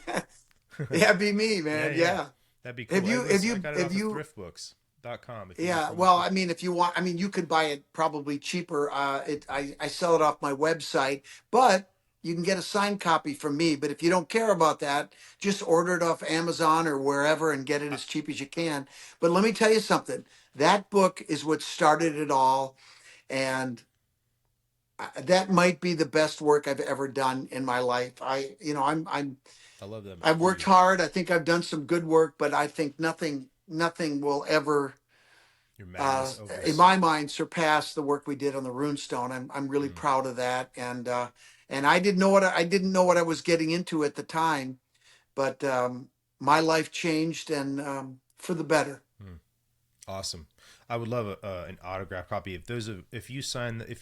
Yeah, be me, Yeah, man. yeah. Yeah. That'd be cool. If you, if I you, got it if off of you, thriftbooks.com. If you just yeah. want Well, to. I mean, if you want, I mean, you could buy it probably cheaper. I sell it off my website, but you can get a signed copy from me. But if you don't care about that, just order it off Amazon or wherever and get it as cheap as you can. But let me tell you something. That book is what started it all, and that might be the best work I've ever done in my life. I love that I've for worked you. hard. I think I've done some good work, but I think nothing will ever, Your magnus in opus. my mind, surpass the work we did on the Rune Stone. I'm really Mm, proud of that, and I didn't know what I was getting into at the time, but my life changed, and for the better. mm. Awesome. I would love an autograph copy. If you if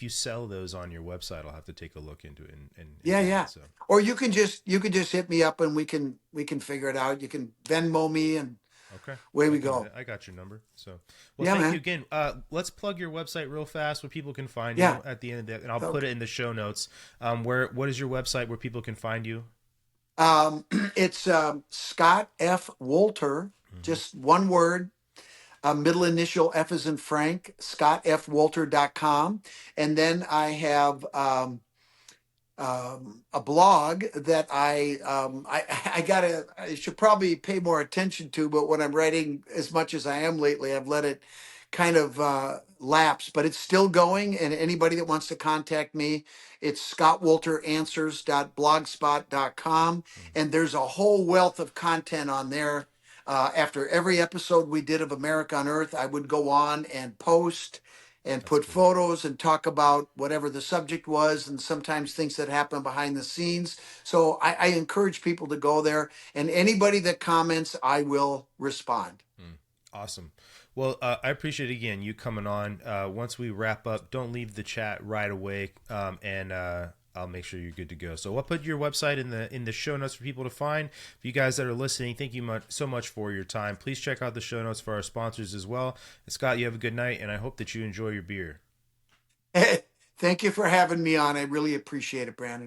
you sell those on your website, I'll have to take a look into it and Yeah, get yeah. it. So Or you can just hit me up and we can figure it out. You can Venmo me and okay, away I we can do go. that. I got your number. So well, Yeah, thank you man. again. Let's plug your website real fast where people can find Yeah. you at the end of that, and I'll put Okay. it in the show notes. What is your website where people can find you? It's Scott F. Wolter, Hmm. just one word. Middle initial F is in Frank, scottfwolter.com. And then I have a blog that I should probably pay more attention to, but when I'm writing as much as I am lately, I've let it kind of lapse, but it's still going. And anybody that wants to contact me, it's scottwolteranswers.blogspot.com. And there's a whole wealth of content on there. After every episode we did of America Unearthed, I would go on and post and That's put cool. photos and talk about whatever the subject was, and sometimes things that happen behind the scenes. So I encourage people to go there, and anybody that comments, I will respond. Mm, awesome. Well, I appreciate again you coming on. Once we wrap up, don't leave the chat right away, and I'll make sure you're good to go. So I'll put your website in the show notes for people to find. For you guys that are listening, thank you so much for your time. Please check out the show notes for our sponsors as well. And Scott, you have a good night, and I hope that you enjoy your beer. Thank you for having me on. I really appreciate it, Brandon.